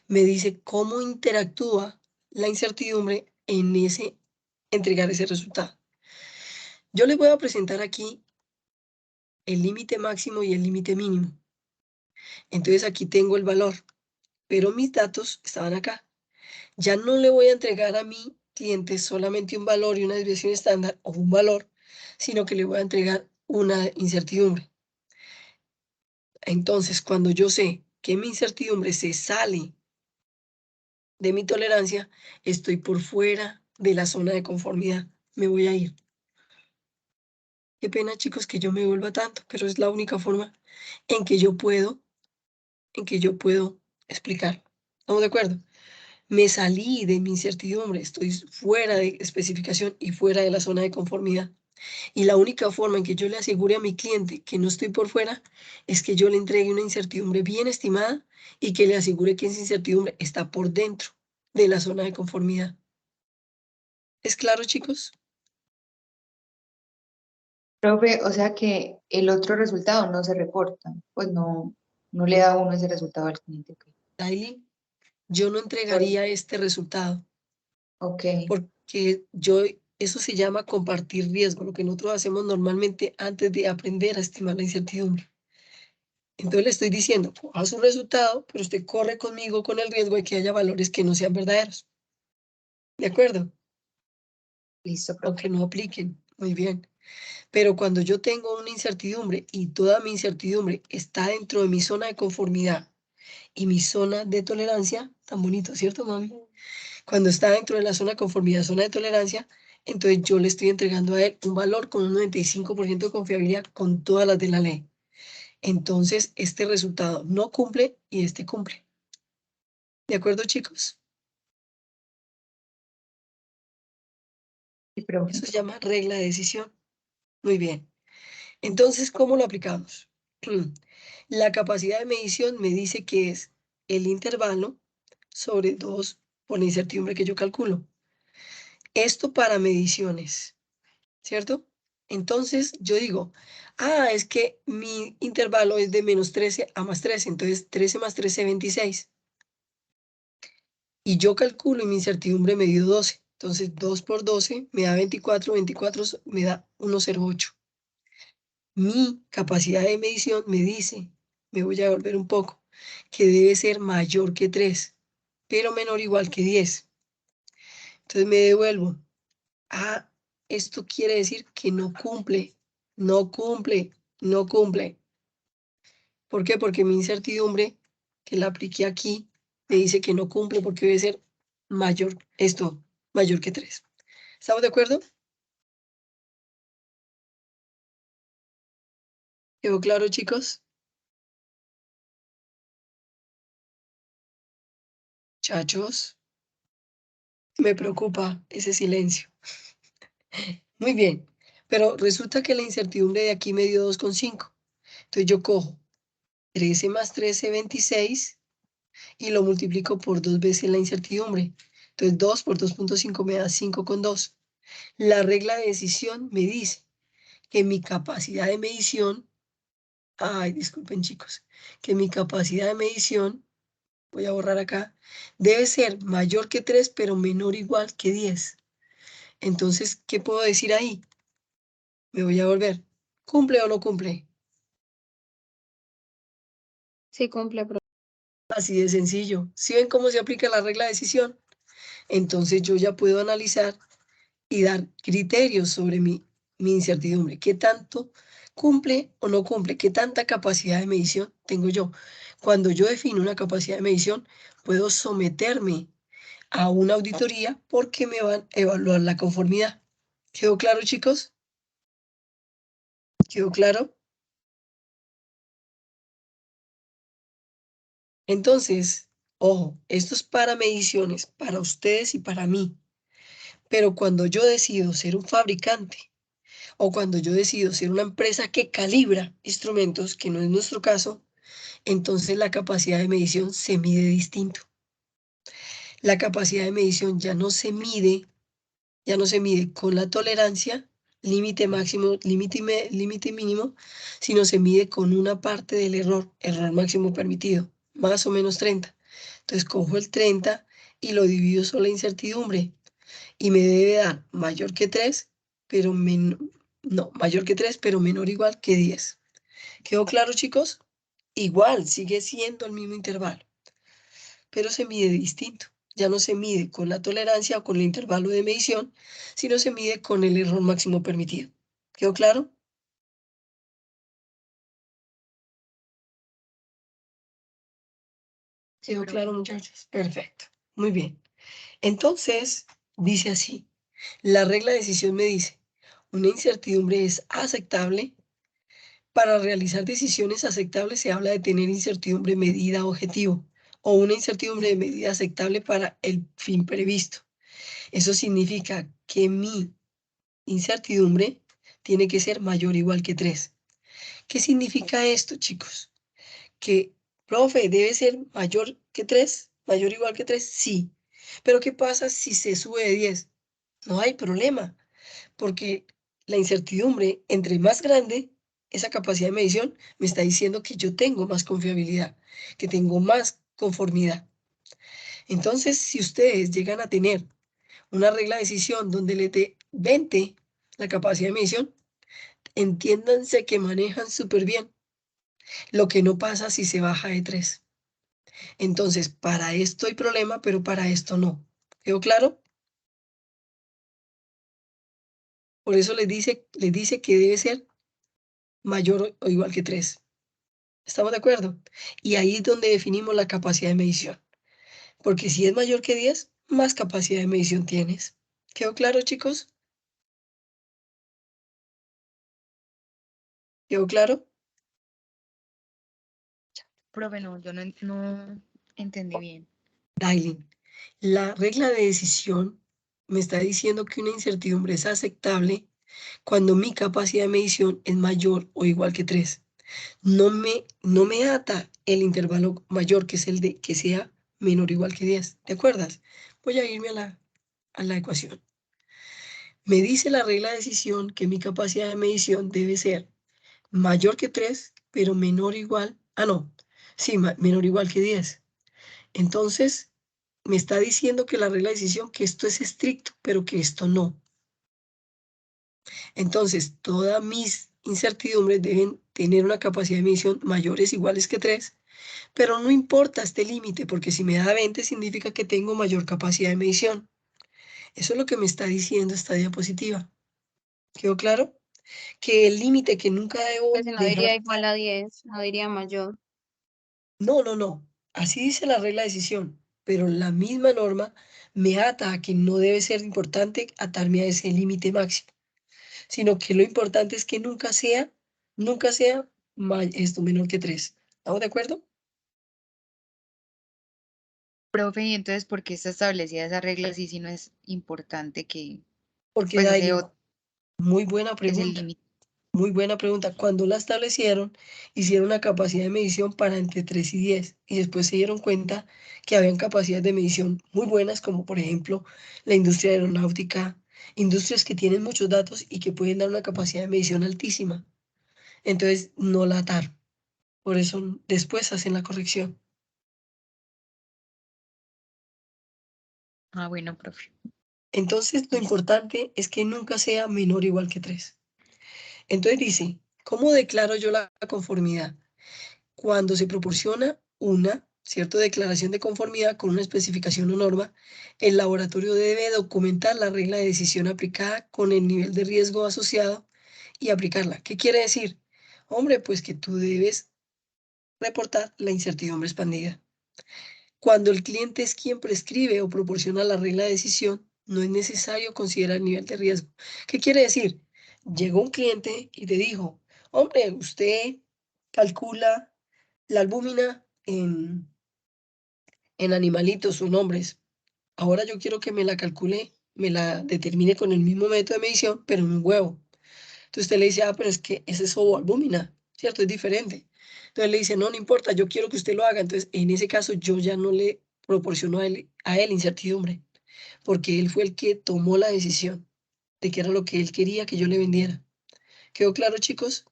me dice cómo interactúa la incertidumbre en entregar ese resultado. Yo les voy a presentar aquí el límite máximo y el límite mínimo. Entonces aquí tengo el valor, pero mis datos estaban acá. Ya no le voy a entregar a mi cliente solamente un valor y una desviación estándar o un valor, sino que le voy a entregar una incertidumbre. Entonces, cuando yo sé que mi incertidumbre se sale de mi tolerancia, estoy por fuera de la zona de conformidad. Me voy a ir. Qué pena, chicos, que yo me vuelva tanto, pero es la única forma en que yo puedo explicar. ¿Estamos de acuerdo? Me salí de mi incertidumbre, estoy fuera de especificación y fuera de la zona de conformidad. Y la única forma en que yo le asegure a mi cliente que no estoy por fuera es que yo le entregue una incertidumbre bien estimada y que le asegure que esa incertidumbre está por dentro de la zona de conformidad. ¿Es claro, chicos? Profe, o sea que el otro resultado no se reporta, pues no le da a uno ese resultado al cliente. Daily, yo no entregaría este resultado Ok, porque eso se llama compartir riesgo, lo que nosotros hacemos normalmente antes de aprender a estimar la incertidumbre. Entonces le estoy diciendo, coja su resultado, pero usted corre conmigo con el riesgo de que haya valores que no sean verdaderos. ¿De acuerdo? listo, O profe. que no apliquen. Muy bien. Pero cuando yo tengo una incertidumbre y toda mi incertidumbre está dentro de mi zona de conformidad y mi zona de tolerancia, tan bonito, ¿cierto, mami? Cuando está dentro de la zona de conformidad, zona de tolerancia, entonces yo le estoy entregando a él un valor con un 95% de confiabilidad con todas las de la ley. Entonces, este resultado no cumple y este cumple. ¿De acuerdo, chicos? Sí, profe. Eso se llama regla de decisión. Muy bien. Entonces, ¿cómo lo aplicamos? La capacidad de medición me dice que es el intervalo sobre 2 por la incertidumbre que yo calculo. Esto para mediciones, ¿cierto? Entonces, yo digo, es que mi intervalo es de menos 13 a más 13, entonces 13 más 13, 26. Y yo calculo y mi incertidumbre me dio 12. Entonces, 2 por 12 me da 24, 24 me da 1,08. Mi capacidad de medición me dice, me voy a volver un poco, que debe ser mayor que 3, pero menor o igual que 10. Entonces me devuelvo. Esto quiere decir que no cumple, no cumple, no cumple. ¿Por qué? Porque mi incertidumbre, que la apliqué aquí, me dice que no cumple porque debe ser mayor, mayor que 3. ¿Estamos de acuerdo? ¿Quedó claro, chicos? Chachos, me preocupa ese silencio. Muy bien, pero resulta que la incertidumbre de aquí me dio 2,5. Entonces yo cojo 13 más 13, 26, y lo multiplico por 2 veces la incertidumbre. Entonces 2 por 2,5 me da 5,2. La regla de decisión me dice que mi capacidad de medición, disculpen chicos, que mi capacidad de medición, voy a borrar acá, debe ser mayor que 3, pero menor o igual que 10. Entonces, ¿qué puedo decir ahí? Me voy a volver. ¿Cumple o no cumple? Sí cumple, profe. Así de sencillo. ¿Sí ven cómo se aplica la regla de decisión? Entonces yo ya puedo analizar y dar criterios sobre mi incertidumbre. ¿Qué tanto cumple o no cumple? ¿Qué tanta capacidad de medición tengo yo? Cuando yo defino una capacidad de medición, puedo someterme a una auditoría porque me van a evaluar la conformidad. ¿Quedó claro, chicos? ¿Quedó claro? Entonces, ojo, esto es para mediciones, para ustedes y para mí. Pero cuando yo decido ser un fabricante o cuando yo decido ser una empresa que calibra instrumentos, que no es nuestro caso, entonces la capacidad de medición se mide distinto. La capacidad de medición ya no se mide con la tolerancia, límite máximo, límite mínimo, sino se mide con una parte del error máximo permitido, más o menos 30. Entonces cojo el 30 y lo divido sobre la incertidumbre. Y me debe dar mayor que 3, pero mayor que 3, pero menor o igual que 10. ¿Quedó claro, chicos? Igual, sigue siendo el mismo intervalo, pero se mide distinto. Ya no se mide con la tolerancia o con el intervalo de medición, sino se mide con el error máximo permitido. ¿Quedó claro? ¿Quedó claro, muchachos? Perfecto. Muy bien. Entonces, dice así. La regla de decisión me dice, una incertidumbre es aceptable. Para realizar decisiones aceptables se habla de tener incertidumbre medida objetivo o una incertidumbre de medida aceptable para el fin previsto. Eso significa que mi incertidumbre tiene que ser mayor o igual que 3. ¿Qué significa esto, chicos? Que, profe, debe ser mayor que 3, mayor o igual que 3, sí. Pero ¿qué pasa si se sube de 10? No hay problema, porque la incertidumbre, entre más grande, esa capacidad de medición me está diciendo que yo tengo más confiabilidad, que tengo más conformidad. Entonces, si ustedes llegan a tener una regla de decisión donde les dé 20 la capacidad de medición, entiéndanse que manejan súper bien. Lo que no pasa si se baja de 3. Entonces, para esto hay problema, pero para esto no. ¿Quedó claro? Por eso les dice que debe ser mayor o igual que 3. ¿Estamos de acuerdo? Y ahí es donde definimos la capacidad de medición. Porque si es mayor que 10, más capacidad de medición tienes. ¿Quedó claro, chicos? ¿Quedó claro? Profe, no, yo no entendí bien. Dailin, la regla de decisión me está diciendo que una incertidumbre es aceptable cuando mi capacidad de medición es mayor o igual que 3. No me ata el intervalo mayor, que es el de que sea menor o igual que 10. ¿Te acuerdas? Voy a irme a la ecuación. Me dice la regla de decisión que mi capacidad de medición debe ser mayor que 3, pero menor o igual, sí, menor o igual que 10. Entonces, me está diciendo que la regla de decisión, que esto es estricto, pero que esto no. Entonces, todas mis incertidumbres deben tener una capacidad de medición mayores o iguales que 3, pero no importa este límite, porque si me da 20 significa que tengo mayor capacidad de medición. Eso es lo que me está diciendo esta diapositiva. ¿Quedó claro? Que el límite que nunca debo Pues si no diría dejar. igual a 10, no diría mayor. No. Así dice la regla de decisión, pero la misma norma me ata a que no debe ser importante atarme a ese límite máximo, sino que lo importante es que nunca sea esto menor que 3. ¿Estamos de acuerdo? Profe, y entonces, ¿por qué está establecida esa regla si no es importante que, Porque pues, ese Daily, muy buena es el pregunta. límite? Muy buena pregunta. Cuando la establecieron, hicieron una capacidad de medición para entre 3 y 10 y después se dieron cuenta que habían capacidades de medición muy buenas, como por ejemplo la industria aeronáutica, industrias que tienen muchos datos y que pueden dar una capacidad de medición altísima. Entonces no la ataron. Por eso después hacen la corrección. Ah, bueno, profe. Entonces lo Listo. importante es que nunca sea menor o igual que 3. Entonces dice, ¿cómo declaro yo la conformidad? Cuando se proporciona una, ¿cierto?, declaración de conformidad con una especificación o norma, el laboratorio debe documentar la regla de decisión aplicada con el nivel de riesgo asociado y aplicarla. ¿Qué quiere decir? Hombre, pues que tú debes reportar la incertidumbre expandida. Cuando el cliente es quien prescribe o proporciona la regla de decisión, no es necesario considerar el nivel de riesgo. ¿Qué quiere decir? Llegó un cliente y te dijo, hombre, usted calcula la albúmina en animalitos o en hombres. Ahora yo quiero que me la calcule, me la determine con el mismo método de medición, pero en un huevo. Entonces usted le dice, pero es que ese es ovoalbúmina, ¿cierto? Es diferente. Entonces le dice, no importa, yo quiero que usted lo haga. Entonces, en ese caso, yo ya no le proporciono a él incertidumbre, porque él fue el que tomó la decisión de que era lo que él quería que yo le vendiera. ¿Quedó claro, chicos?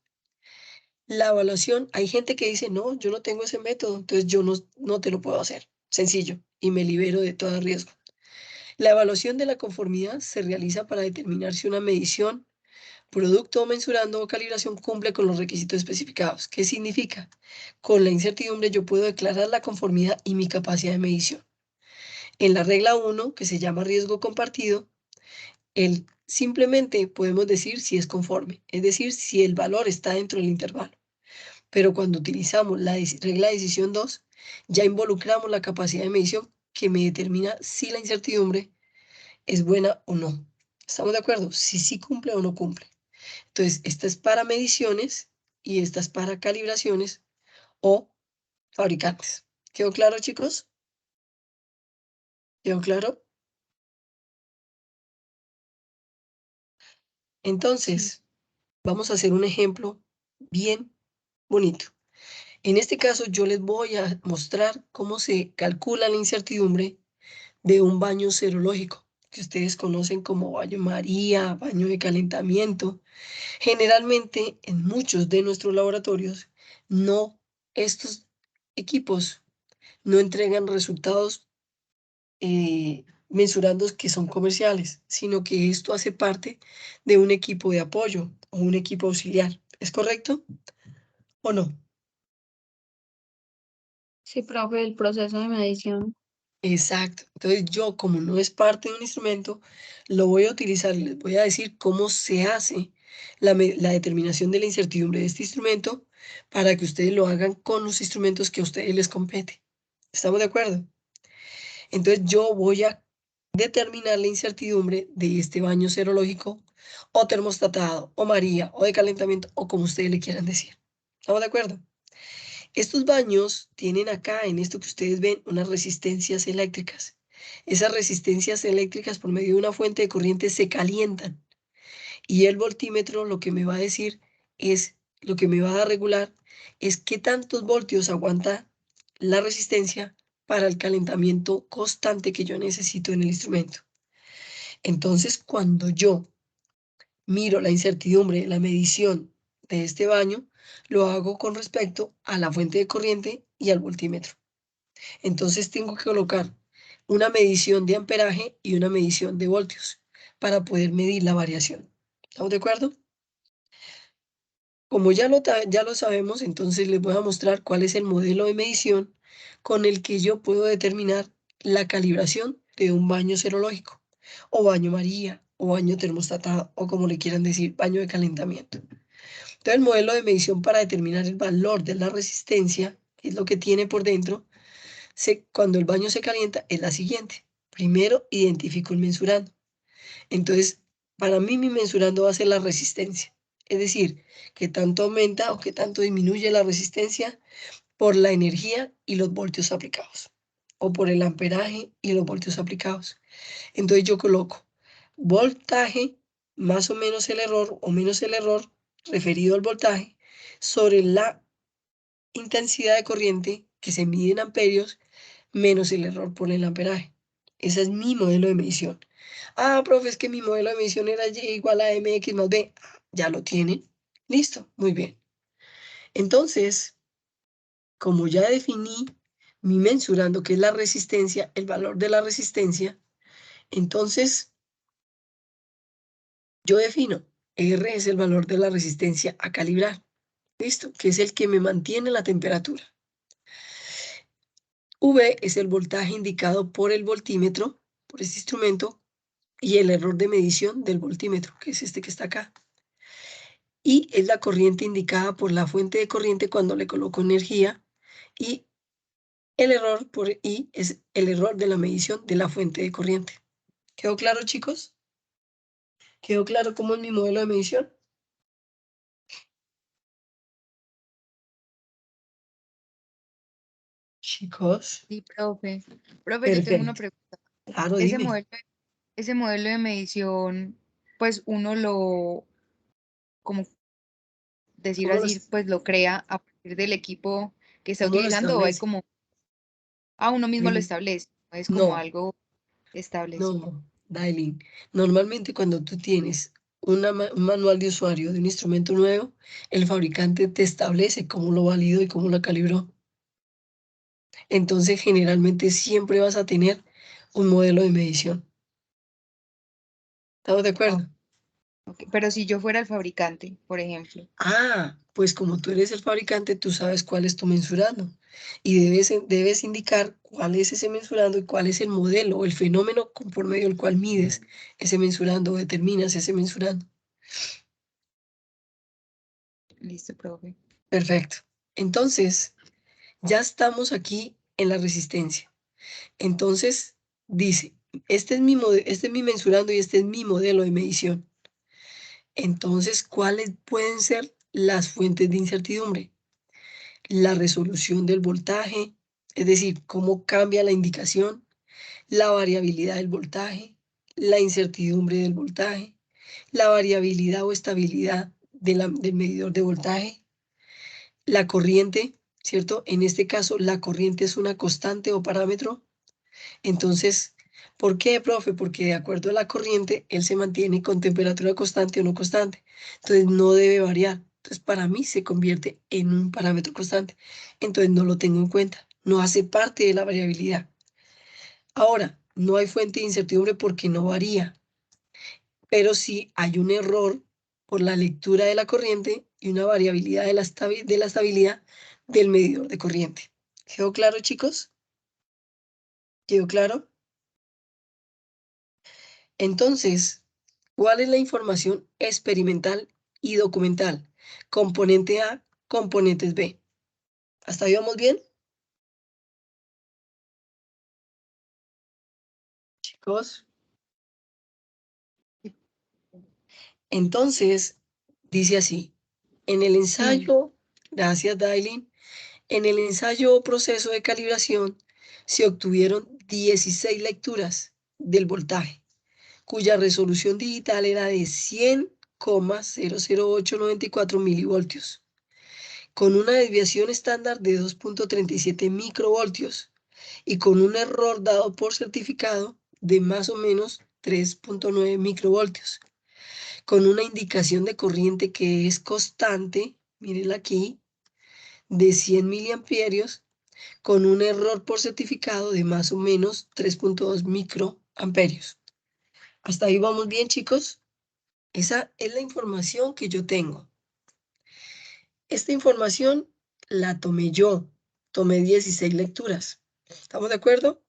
La evaluación, hay gente que dice, no, yo no tengo ese método, entonces yo no te lo puedo hacer. Sencillo, y me libero de todo riesgo. La evaluación de la conformidad se realiza para determinar si una medición, producto mensurando o calibración cumple con los requisitos especificados. ¿Qué significa? Con la incertidumbre yo puedo declarar la conformidad y mi capacidad de medición. En la regla 1, que se llama riesgo compartido, simplemente podemos decir si es conforme, es decir, si el valor está dentro del intervalo. Pero cuando utilizamos la regla de decisión 2, ya involucramos la capacidad de medición que me determina si la incertidumbre es buena o no. ¿Estamos de acuerdo? Si sí cumple o no cumple. Entonces, esta es para mediciones y esta es para calibraciones o fabricantes. ¿Quedó claro, chicos? ¿Quedó claro? Entonces, vamos a hacer un ejemplo bien bonito. En este caso, yo les voy a mostrar cómo se calcula la incertidumbre de un baño serológico, que ustedes conocen como baño María, baño de calentamiento. Generalmente, en muchos de nuestros laboratorios, estos equipos no entregan resultados mensurando que son comerciales, sino que esto hace parte de un equipo de apoyo o un equipo auxiliar. ¿Es correcto o no? Sí, profe, el proceso de medición. Exacto. Entonces yo, como no es parte de un instrumento, lo voy a utilizar y les voy a decir cómo se hace la determinación de la incertidumbre de este instrumento para que ustedes lo hagan con los instrumentos que a ustedes les compete. ¿Estamos de acuerdo? Entonces yo voy a determinar la incertidumbre de este baño serológico o termostatado o María o de calentamiento o como ustedes le quieran decir. ¿Estamos de acuerdo? Estos baños tienen acá, en esto que ustedes ven, unas resistencias eléctricas. Esas resistencias eléctricas por medio de una fuente de corriente se calientan y el voltímetro lo que me va a decir es, lo que me va a regular es qué tantos voltios aguanta la resistencia para el calentamiento constante que yo necesito en el instrumento. Entonces, cuando yo miro la incertidumbre, la medición de este baño, lo hago con respecto a la fuente de corriente y al voltímetro. Entonces tengo que colocar una medición de amperaje y una medición de voltios para poder medir la variación. ¿Estamos de acuerdo? Como ya lo sabemos, entonces les voy a mostrar cuál es el modelo de medición con el que yo puedo determinar la calibración de un baño serológico, o baño María, o baño termostatado, o como le quieran decir, baño de calentamiento. Entonces, el modelo de medición para determinar el valor de la resistencia, que es lo que tiene por dentro, cuando el baño se calienta, es la siguiente. Primero, identifico el mensurando. Entonces, para mí mi mensurando va a ser la resistencia. Es decir, que tanto aumenta o que tanto disminuye la resistencia por la energía y los voltios aplicados. O por el amperaje y los voltios aplicados. Entonces yo coloco voltaje más o menos el error o menos el error referido al voltaje sobre la intensidad de corriente que se mide en amperios menos el error por el amperaje. Ese es mi modelo de medición. Ah, profe, es que mi modelo de medición era Y igual a MX más B. Ya lo tienen. Listo, muy bien. Entonces, como ya definí mi mensurando, que es la resistencia, el valor de la resistencia, entonces yo defino R es el valor de la resistencia a calibrar. ¿Listo? Que es el que me mantiene la temperatura. V es el voltaje indicado por el voltímetro, por este instrumento, y el error de medición del voltímetro, que es este que está acá. Y es la corriente indicada por la fuente de corriente cuando le coloco energía, y el error por I es el error de la medición de la fuente de corriente. ¿Quedó claro, chicos? ¿Quedó claro cómo es mi modelo de medición? Chicos, Sí, profe. Profe, yo tengo una perfecto. pregunta. Claro, Ese dime. modelo, ese modelo de medición, pues uno lo, como decir ¿Cómo lo, así, pues lo crea a partir del equipo que está cómo lo utilizando o hay establece? como, uno mismo lo establece, no es como No, algo establecido. no, Dailin. Normalmente cuando tú tienes un manual de usuario de un instrumento nuevo, el fabricante te establece cómo lo validó y cómo lo calibró. Entonces, generalmente siempre vas a tener un modelo de medición. ¿Estamos de acuerdo? Ok, pero si yo fuera el fabricante, por ejemplo. Ah, pues como tú eres el fabricante, tú sabes cuál es tu mensurando y debes indicar cuál es ese mensurando y cuál es el modelo o el fenómeno por medio del cual mides ese mensurando o determinas ese mensurando. Listo, profe. Perfecto. Entonces, ya estamos aquí en la resistencia. Entonces, dice, este es mi mensurando y este es mi modelo de medición. Entonces, ¿cuáles pueden ser las fuentes de incertidumbre? La resolución del voltaje, es decir, cómo cambia la indicación, la variabilidad del voltaje, la incertidumbre del voltaje, la variabilidad o estabilidad del medidor de voltaje, la corriente, ¿cierto? En este caso, la corriente es una constante o parámetro. Entonces, ¿por qué, profe? Porque de acuerdo a la corriente, él se mantiene con temperatura constante o no constante. Entonces, no debe variar. Entonces, para mí se convierte en un parámetro constante. Entonces, no lo tengo en cuenta. No hace parte de la variabilidad. Ahora, no hay fuente de incertidumbre porque no varía. Pero sí hay un error por la lectura de la corriente y una variabilidad de la estabilidad del medidor de corriente. ¿Quedó claro, chicos? ¿Quedó claro? Entonces, ¿cuál es la información experimental y documental? Componente A, componentes B. ¿Hasta ahí vamos bien? Chicos. Entonces, dice así, en el Sí, ensayo, gracias Dailin, en el ensayo o proceso de calibración se obtuvieron 16 lecturas del voltaje, cuya resolución digital era de 100,00894 milivoltios, con una desviación estándar de 2,37 microvoltios y con un error dado por certificado de más o menos 3,9 microvoltios, con una indicación de corriente que es constante, mírenla aquí, de 100 miliamperios, con un error por certificado de más o menos 3,2 microamperios. ¿Hasta ahí vamos bien, chicos? Esa es la información que yo tengo. Esta información la tomé yo, tomé 16 lecturas. ¿Estamos de acuerdo?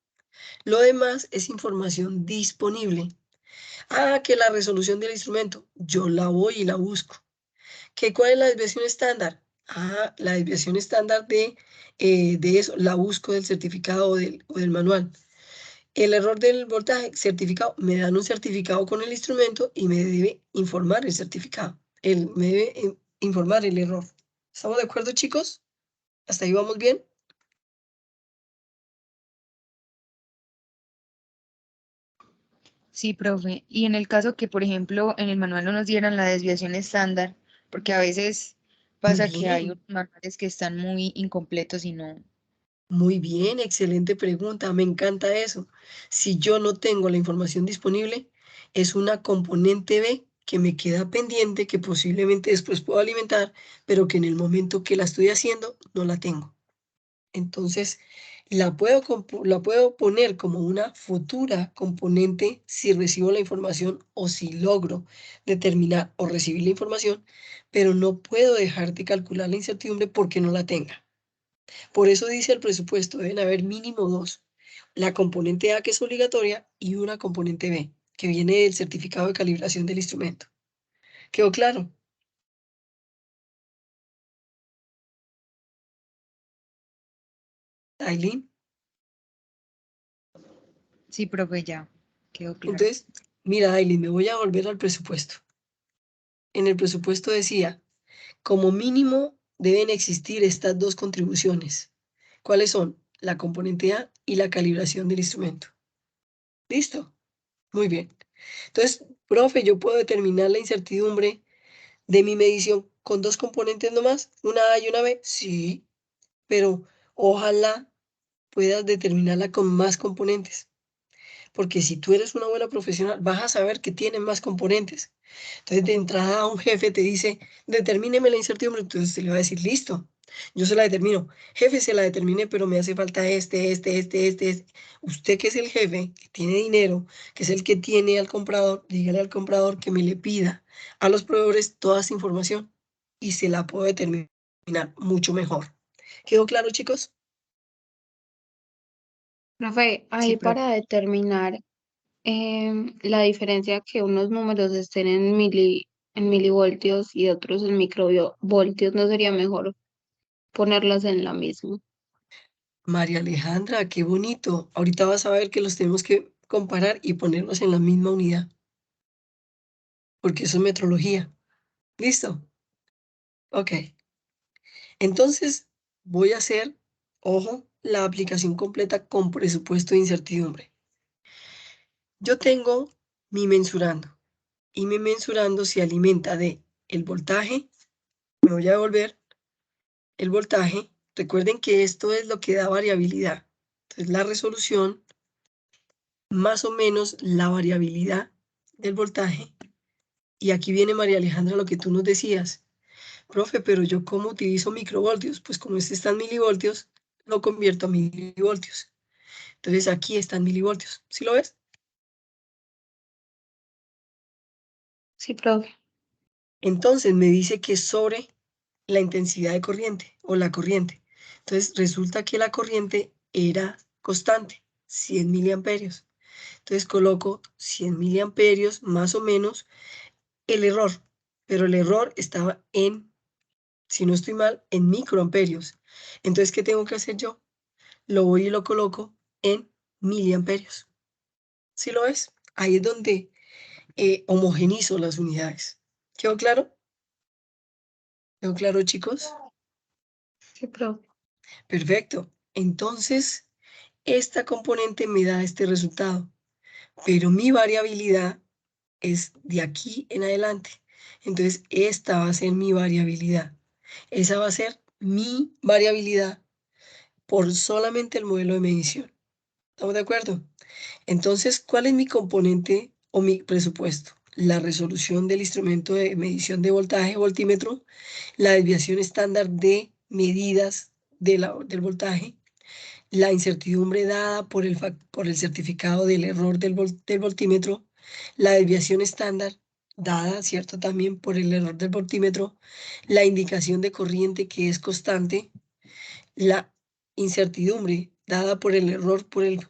Lo demás es información disponible. Ah, que la resolución del instrumento, yo la voy y la busco. ¿Que cuál es la desviación estándar? Ah, la desviación estándar de eso, la busco del certificado o del manual. El error del voltaje, certificado, me dan un certificado con el instrumento y me debe informar el certificado. Me debe informar el error. ¿Estamos de acuerdo, chicos? ¿Hasta ahí vamos bien? sí, profe. Y en el caso que, por ejemplo, en el manual no nos dieran la desviación estándar, porque a veces Muy pasa que hay bien, unos manuales que están muy incompletos y no. muy bien, excelente pregunta, me encanta eso. Si yo no tengo la información disponible, es una componente B que me queda pendiente, que posiblemente después puedo alimentar, pero que en el momento que la estoy haciendo no la tengo. Entonces, la puedo poner como una futura componente si recibo la información o si logro determinar o recibir la información, pero no puedo dejar de calcular la incertidumbre porque no la tenga. Por eso dice el presupuesto, deben haber mínimo dos. La componente A, que es obligatoria, y una componente B, que viene del certificado de calibración del instrumento. ¿Quedó claro? Aileen. Sí, profe, ya quedó claro. Entonces, mira, Aileen, me voy a volver al presupuesto. En el presupuesto decía, como mínimo deben existir estas dos contribuciones. ¿Cuáles son? La componente A y la calibración del instrumento. ¿Listo? Muy bien. Entonces, profe, yo puedo determinar la incertidumbre de mi medición con dos componentes nomás, una A y una B. Sí, pero ojalá puedas determinarla con más componentes. Porque si tú eres una buena profesional, vas a saber que tiene más componentes. Entonces, de entrada, un jefe te dice, determíneme la incertidumbre, entonces te le va a decir, listo. Yo se la determino. Jefe, se la determiné, pero me hace falta este. Usted que es el jefe, que tiene dinero, que es el que tiene al comprador, dígale al comprador que me le pida a los proveedores toda esta información y se la puedo determinar mucho mejor. ¿Quedó claro, chicos? Profe, ahí Sí, pero para determinar la diferencia que unos números estén en milivoltios y otros en microvoltios, ¿no sería mejor ponerlas en la misma? María Alejandra, qué bonito. Ahorita vas a ver que los tenemos que comparar y ponerlos en la misma unidad, porque eso es metrología. ¿Listo? Ok. Entonces, voy a hacer, ojo, la aplicación completa con presupuesto de incertidumbre. Yo tengo mi mensurando y mi mensurando se alimenta de el voltaje. Me voy a devolver el voltaje. Recuerden que esto es lo que da variabilidad. Entonces, la resolución más o menos la variabilidad del voltaje. Y aquí viene María Alejandra lo que tú nos decías. Profe, pero yo ¿cómo utilizo microvoltios? Pues como este está en milivoltios, lo convierto a milivoltios. Entonces aquí están milivoltios. ¿Sí lo ves? Sí, profe. Entonces me dice que es sobre la intensidad de corriente o la corriente. Entonces resulta que la corriente era constante, 100 miliamperios. Entonces coloco 100 miliamperios más o menos el error, pero el error estaba en, si no estoy mal, en microamperios. Entonces, ¿qué tengo que hacer yo? Lo voy y lo coloco en miliamperios. ¿Sí lo ves? Ahí es donde homogenizo las unidades. ¿Quedó claro? ¿Quedó claro, chicos? Sí, profe. Perfecto. Entonces, esta componente me da este resultado, pero mi variabilidad es de aquí en adelante. Entonces, esta va a ser mi variabilidad. Esa va a ser mi variabilidad por solamente el modelo de medición. ¿Estamos de acuerdo? Entonces, ¿cuál es mi componente o mi presupuesto? La resolución del instrumento de medición de voltaje, voltímetro, la desviación estándar de medidas del voltaje, la incertidumbre dada por el certificado del error del voltímetro, la desviación estándar dada, ¿cierto? También por el error del voltímetro, la indicación de corriente que es constante, la incertidumbre dada por el error por el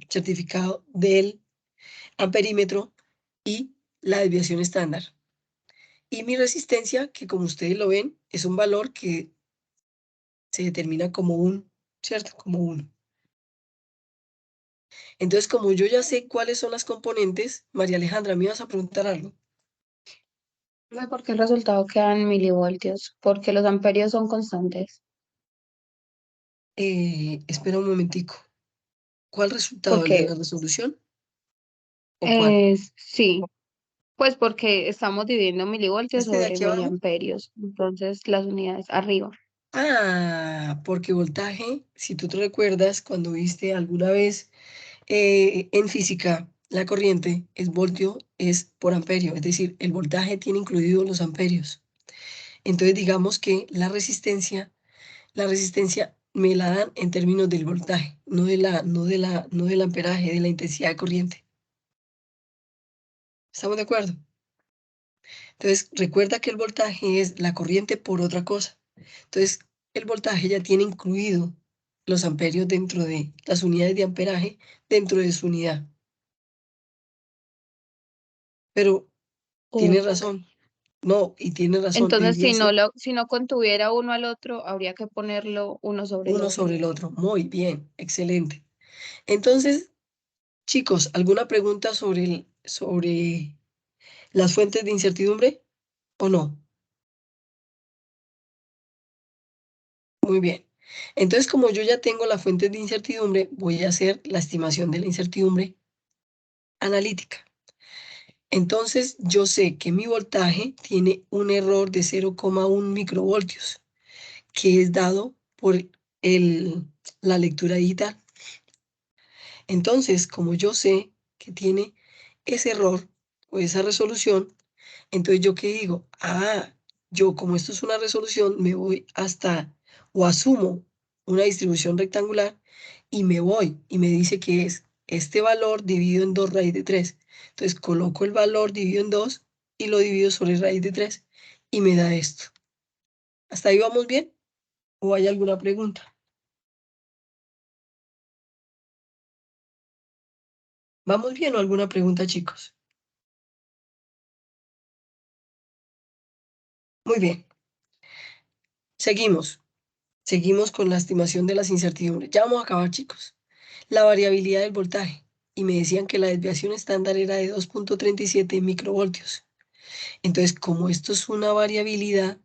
certificado del amperímetro y la desviación estándar. Y mi resistencia, que como ustedes lo ven, es un valor que se determina como ¿cierto? Como 1. Entonces, como yo ya sé cuáles son las componentes, María Alejandra, ¿me ibas a preguntar algo? Profe, ¿por qué el resultado queda en milivoltios? Porque los amperios son constantes. Espera un momentico. ¿Cuál resultado? ¿El de la Porque resolución? ¿O cuál? sí, pues porque estamos dividiendo milivoltios ¿Este de sobre aquí abajo? miliamperios. Entonces las unidades arriba. Ah, porque voltaje, si tú te recuerdas, cuando viste alguna vez en física, la corriente es voltio, es por amperio, es decir, el voltaje tiene incluidos los amperios. Entonces, digamos que la resistencia me la dan en términos del voltaje, no del amperaje, de la intensidad de corriente. ¿Estamos de acuerdo? Entonces, recuerda que el voltaje es la corriente por otra cosa. Entonces, el voltaje ya tiene incluido los amperios dentro de las unidades de amperaje dentro de su unidad. Pero tiene Ok. razón. No, y tiene razón, Entonces, debería ser si no contuviera uno al otro, habría que ponerlo uno sobre el uno otro. sobre el otro. Muy bien, excelente. Entonces, chicos, ¿alguna pregunta sobre las fuentes de incertidumbre o no? Muy bien. Entonces, como yo ya tengo las fuentes de incertidumbre, voy a hacer la estimación de la incertidumbre analítica. Entonces, yo sé que mi voltaje tiene un error de 0,1 microvoltios, que es dado por la lectura digital. Entonces, como yo sé que tiene ese error o esa resolución, entonces yo qué digo, yo, como esto es una resolución, me voy hasta, o asumo una distribución rectangular y me voy, y me dice que es este valor dividido en 2 raíz de 3. Entonces coloco el valor dividido en 2 y lo divido sobre raíz de 3 y me da esto. ¿Hasta ahí vamos bien? ¿O hay alguna pregunta? ¿Vamos bien o alguna pregunta, chicos? Muy bien. Seguimos. Seguimos con la estimación de las incertidumbres. Ya vamos a acabar, chicos. La variabilidad del voltaje. Y me decían que la desviación estándar era de 2.37 microvoltios. Entonces, como esto es una variabilidad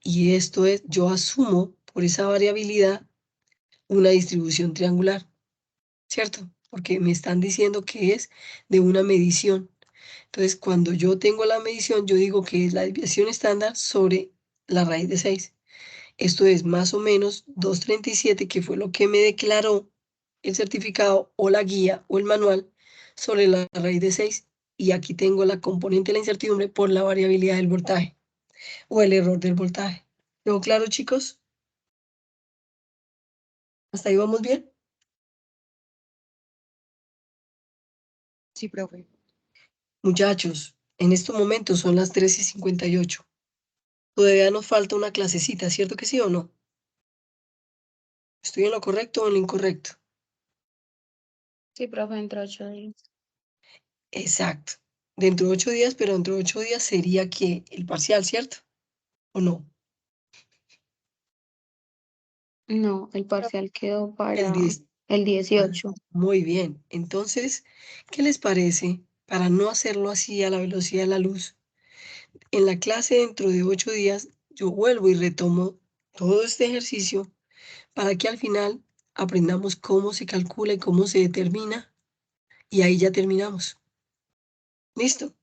y esto es, yo asumo por esa variabilidad una distribución triangular, ¿cierto? Porque me están diciendo que es de una medición. Entonces, cuando yo tengo la medición, yo digo que es la desviación estándar sobre la raíz de 6. Esto es más o menos 237, que fue lo que me declaró el certificado o la guía o el manual sobre la raíz de 6. Y aquí tengo la componente de la incertidumbre por la variabilidad del voltaje o el error del voltaje. ¿Quedó claro, chicos? ¿Hasta ahí vamos bien? Sí, profe. Muchachos, en estos momentos son las 13:58. Todavía nos falta una clasecita, ¿cierto que sí o no? ¿Estoy en lo correcto o en lo incorrecto? Sí, profe, entre 8 días. Exacto. Dentro de 8 días, pero dentro de 8 días sería que el parcial, ¿cierto? ¿O no? No, el parcial quedó El para 10. el 18. Muy bien. Entonces, ¿qué les parece? Para no hacerlo así a la velocidad de la luz, en la clase dentro de 8 días, yo vuelvo y retomo todo este ejercicio para que al final aprendamos cómo se calcula y cómo se determina, y ahí ya terminamos. ¿Listo?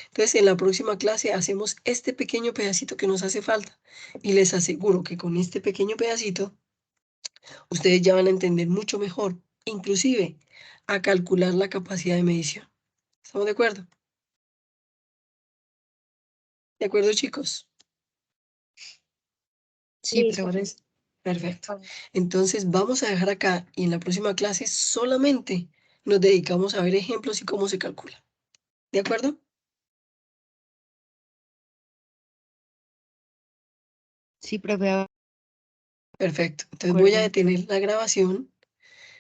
Entonces, en la próxima clase hacemos este pequeño pedacito que nos hace falta, y les aseguro que con este pequeño pedacito ustedes ya van a entender mucho mejor, inclusive a calcular la capacidad de medición. ¿Estamos de acuerdo? ¿De acuerdo, chicos? Sí, ¿Les profe. parece? Perfecto. Entonces vamos a dejar acá y en la próxima clase solamente nos dedicamos a ver ejemplos y cómo se calcula. ¿De acuerdo? Sí, profe, de Perfecto. Entonces voy a acuerdo. detener la grabación